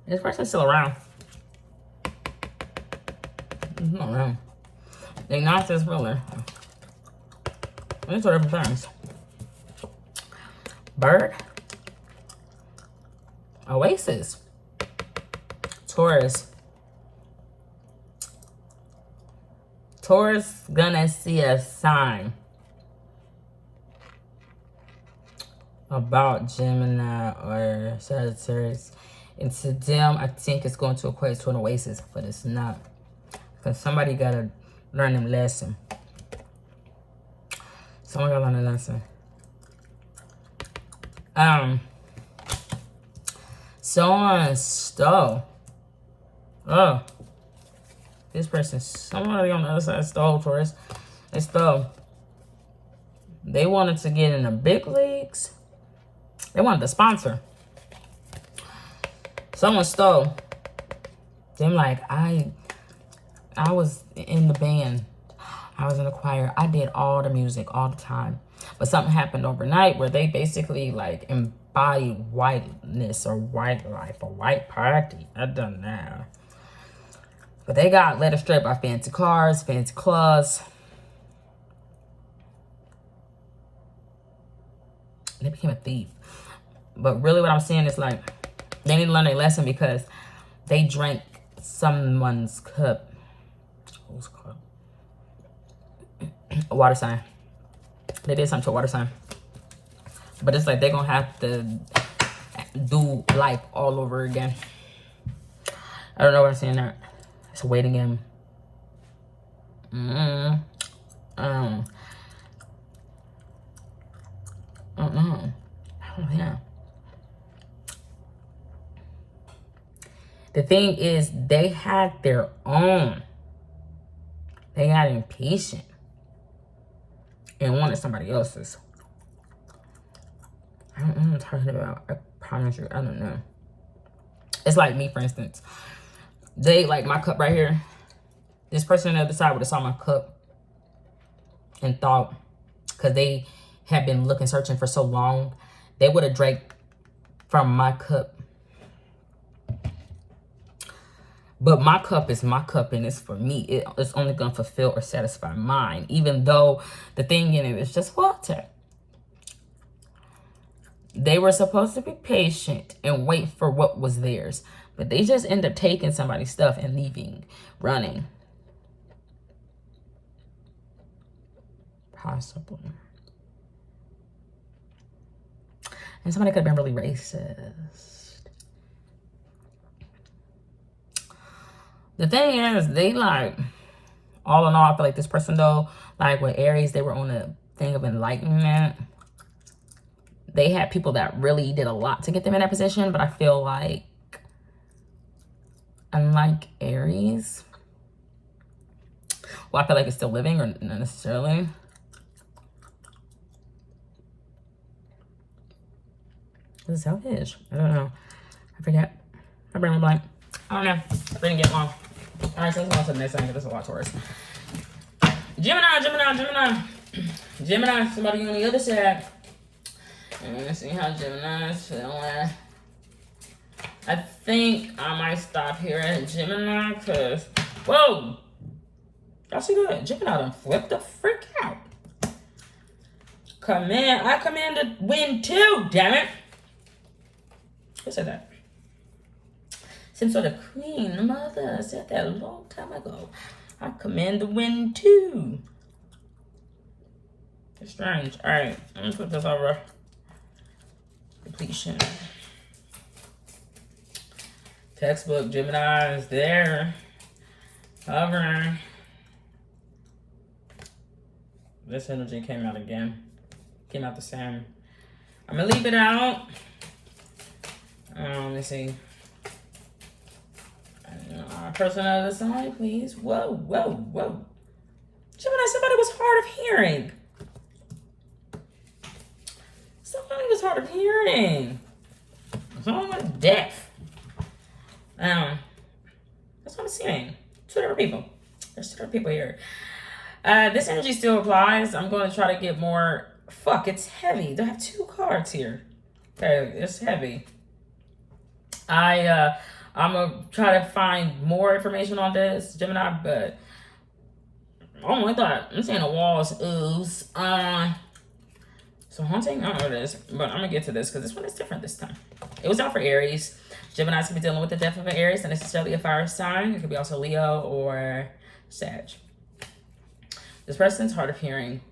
This person's still around. He's not around. They not this ruler. These are different things. Bird. Oasis. Taurus. Taurus gonna see a sign about Gemini or Sagittarius. And to them, I think it's going to equate to an oasis, but it's not. Because somebody gotta learn them lesson. Someone gotta learn a lesson. Someone stole. Oh. This person, somebody on the other side stole for us. They stole. They wanted to get in the big leagues. They wanted to sponsor. Someone stole. Them like, I was in the band. I was in the choir. I did all the music all the time. But something happened overnight where they basically like embodied whiteness or white life or white party. I don't know. But they got led astray by fancy cars, fancy clothes. They became a thief. But really what I'm saying is like, they need to learn their lesson because they drank someone's cup. Whose cup? A water sign. They did something to a water sign. But it's like they're going to have to do life all over again. I don't know what I'm saying there. It's a waiting game. I don't know. Oh, yeah. The thing is, they had their own. They got impatient and wanted somebody else's. I don't know what I'm talking about. I promise you, I don't know. It's like me, for instance. They, like my cup right here. This person on the other side would have saw my cup and thought, because they had been looking, searching for so long, they would have drank from my cup. But my cup is my cup and it's for me. It's only going to fulfill or satisfy mine. Even though the thing in it is just water. They were supposed to be patient and wait for what was theirs. But they just end up taking somebody's stuff and leaving, running. Possibly. And somebody could have been really racist. The thing is, they like, all in all, I feel like this person though, like with Aries, they were on a thing of enlightenment. They had people that really did a lot to get them in that position, but I feel like, unlike Aries, well, I feel like it's still living, or not necessarily. This is selfish. I don't know. I forget. My brain went blank. I don't know. I didn't get long. All right, so let's go on to the next thing, because there's a lot to Taurus. Gemini, somebody on the other side. And let's see how Gemini is feeling. I think I might stop here at Gemini, because, whoa! Y'all see that? Gemini done flipped the frick out. I command to win too, damn it. Who said that? Since the Queen Mother said that a long time ago. I command to win too. It's strange. Alright, let me put this over. Completion. Textbook Gemini is there. Hovering. This energy came out again. Came out the same. I'm gonna leave it out. Let me see. Person on the side, please. Whoa. Gemini, somebody was hard of hearing. Somebody was hard of hearing. Someone was deaf. That's what I'm saying. Two different people. There's two different people here. This energy still applies. I'm going to try to get more. Fuck, it's heavy. Do I have two cards here? Okay, it's heavy. I I'm going to try to find more information on this, Gemini, but oh my God, I'm saying the walls ooze. So haunting, I don't know this, but I'm going to get to this because this one is different this time. It was out for Aries. Gemini's could be dealing with the death of an Aries, and necessarily a fire sign. It could be also Leo or Sag. This person's hard of hearing.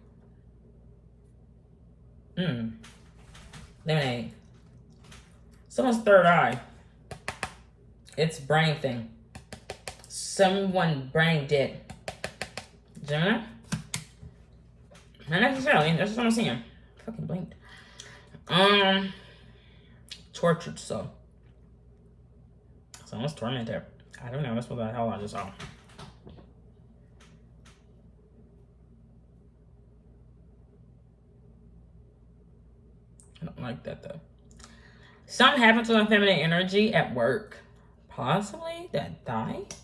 Lemonade. Someone's third eye. It's brain thing. Someone brain dead. Gemini? Not necessarily. That's what I'm seeing. Fucking blinked. Tortured soul. Someone's tormented. I don't know. That's what the hell I just saw. I don't like that though. Something happened to a feminine energy at work. Possibly that died.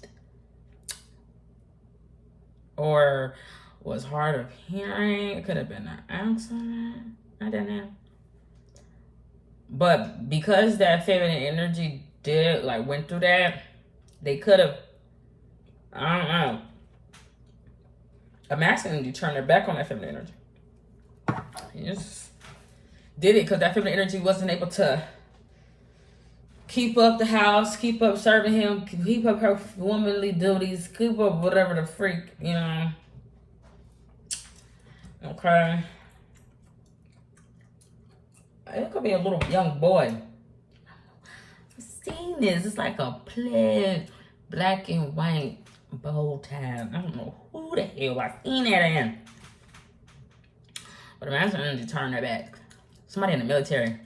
Or was hard of hearing. It could have been an accident. I don't know. But because that feminine energy went through that, they could have, I don't know. A masculine energy turned their back on that feminine energy. He just did it because that feminine energy wasn't able to keep up the house, keep up serving him, keep up her womanly duties, keep up whatever the freak, you know. Okay. It could be a little young boy. I've seen this. It's like a plain black and white bow tie. I don't know who the hell I seen that in. But imagine them to turn their back. Somebody in the military.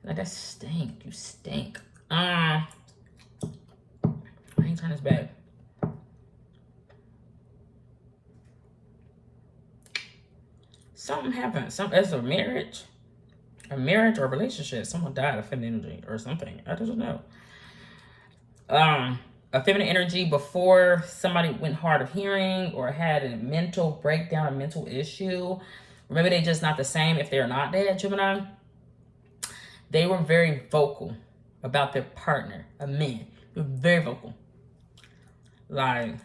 Like, that stink. You stink. I ain't turn his back. Something happened. It's a marriage or a relationship. Someone died of feminine energy or something. I don't know. A feminine energy before somebody went hard of hearing or had a mental breakdown, a mental issue. Remember, they're just not the same if they're not dead, Gemini. They were very vocal about their partner, a man. They were very vocal. Like,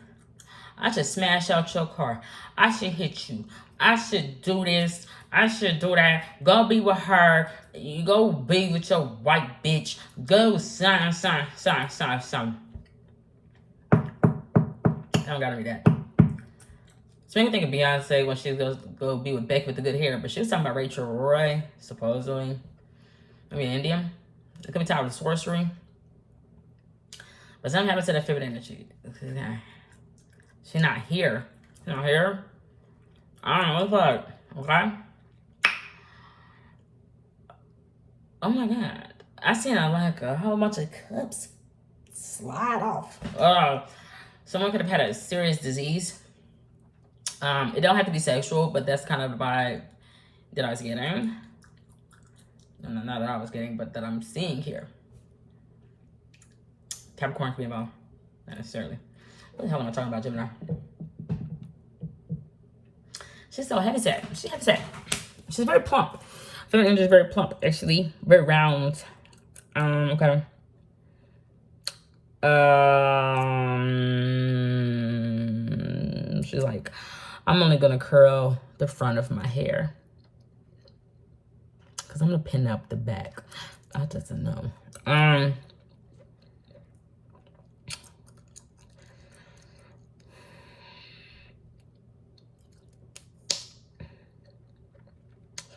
I should smash out your car. I should hit you. I should do this. I should do that. Go be with her. You go be with your white bitch. Go sign. I don't gotta read that. So you think of Beyonce when she goes go be with Becky with the good hair, but she was talking about Rachel Roy, supposedly. I mean, Indian. It could be tied with sorcery. But something happens to that feminine energy. She's not here. She's not here. I don't know what the fuck. Okay? Oh my God. I seen a whole bunch of cups slide off. Someone could have had a serious disease. It don't have to be sexual, but that's kind of the vibe that I was getting. No, not that I was getting, but that I'm seeing here. Capricorn could be involved. Not necessarily. What the hell am I talking about, Gemini? She's so heavy set. She's heavy set. She's very plump. Feminine energy is very plump, actually. Very round. Okay. She's like, I'm only gonna curl the front of my hair. Because I'm gonna pin up the back. I just don't know.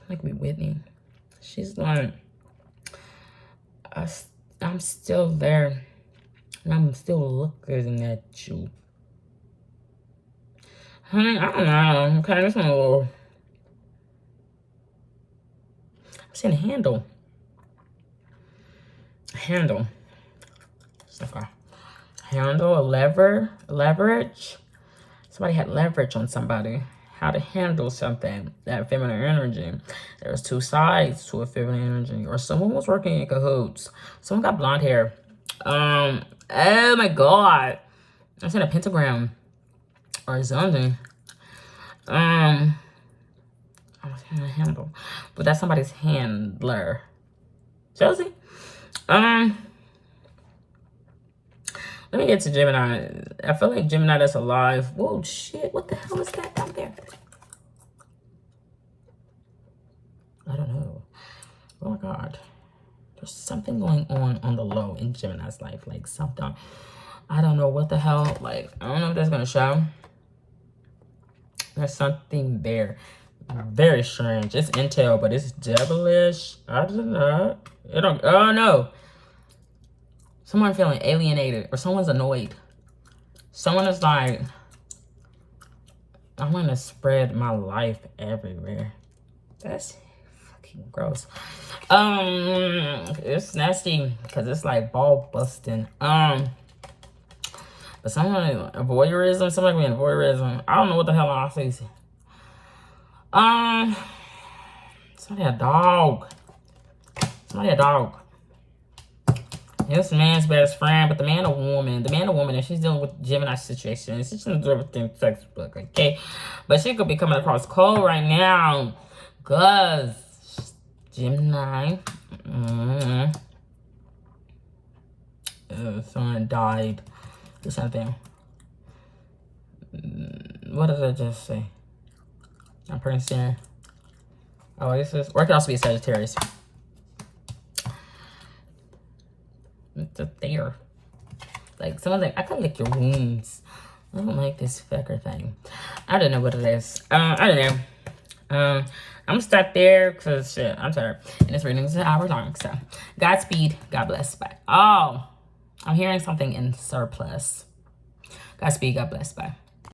Like me, Whitney. She's like, I'm still there. And I'm still looking at you. Honey, I don't know. Okay, this one a little. I'm saying handle. Handle. Okay. Handle, leverage. Somebody had leverage on somebody. How to handle something, that feminine energy. There's two sides to a feminine energy. Or someone was working in cahoots. Someone got blonde hair. Oh my God. I said a pentagram. Or something. I was trying to handle. But that's somebody's handler. Chelsea? Let me get to Gemini. I feel like Gemini that's alive. Whoa, shit. What the hell is that down there? I don't know. Oh my God. There's something going on the low in Gemini's life. Like something. I don't know what the hell. Like, I don't know if that's going to show. There's something there. Very strange. It's intel, but it's devilish. I don't know. It don't. Oh no. Someone feeling alienated, or someone's annoyed. Someone is like, I want to spread my life everywhere. That's fucking gross. It's nasty because it's like ball busting. But someone voyeurism. Somebody being voyeurism. I don't know what the hell I say. Somebody a dog. Somebody a dog. This man's best friend, but the man a woman. The man a woman, and she's dealing with Gemini situation. She's dealing with everything textbook, okay? But she could be coming across cold right now. Because Gemini. Someone died or something. What did I just say? I'm pretty sure. Oh, this is, or it could also be a Sagittarius. It's up there. Like, someone's like, I can lick your wounds. I don't like this fecker thing. I don't know what it is. I don't know. I'm gonna stop there because shit, I'm tired. And this reading is an hour long. So, Godspeed. God bless. Bye. Oh, I'm hearing something in surplus. Godspeed. God bless. Bye.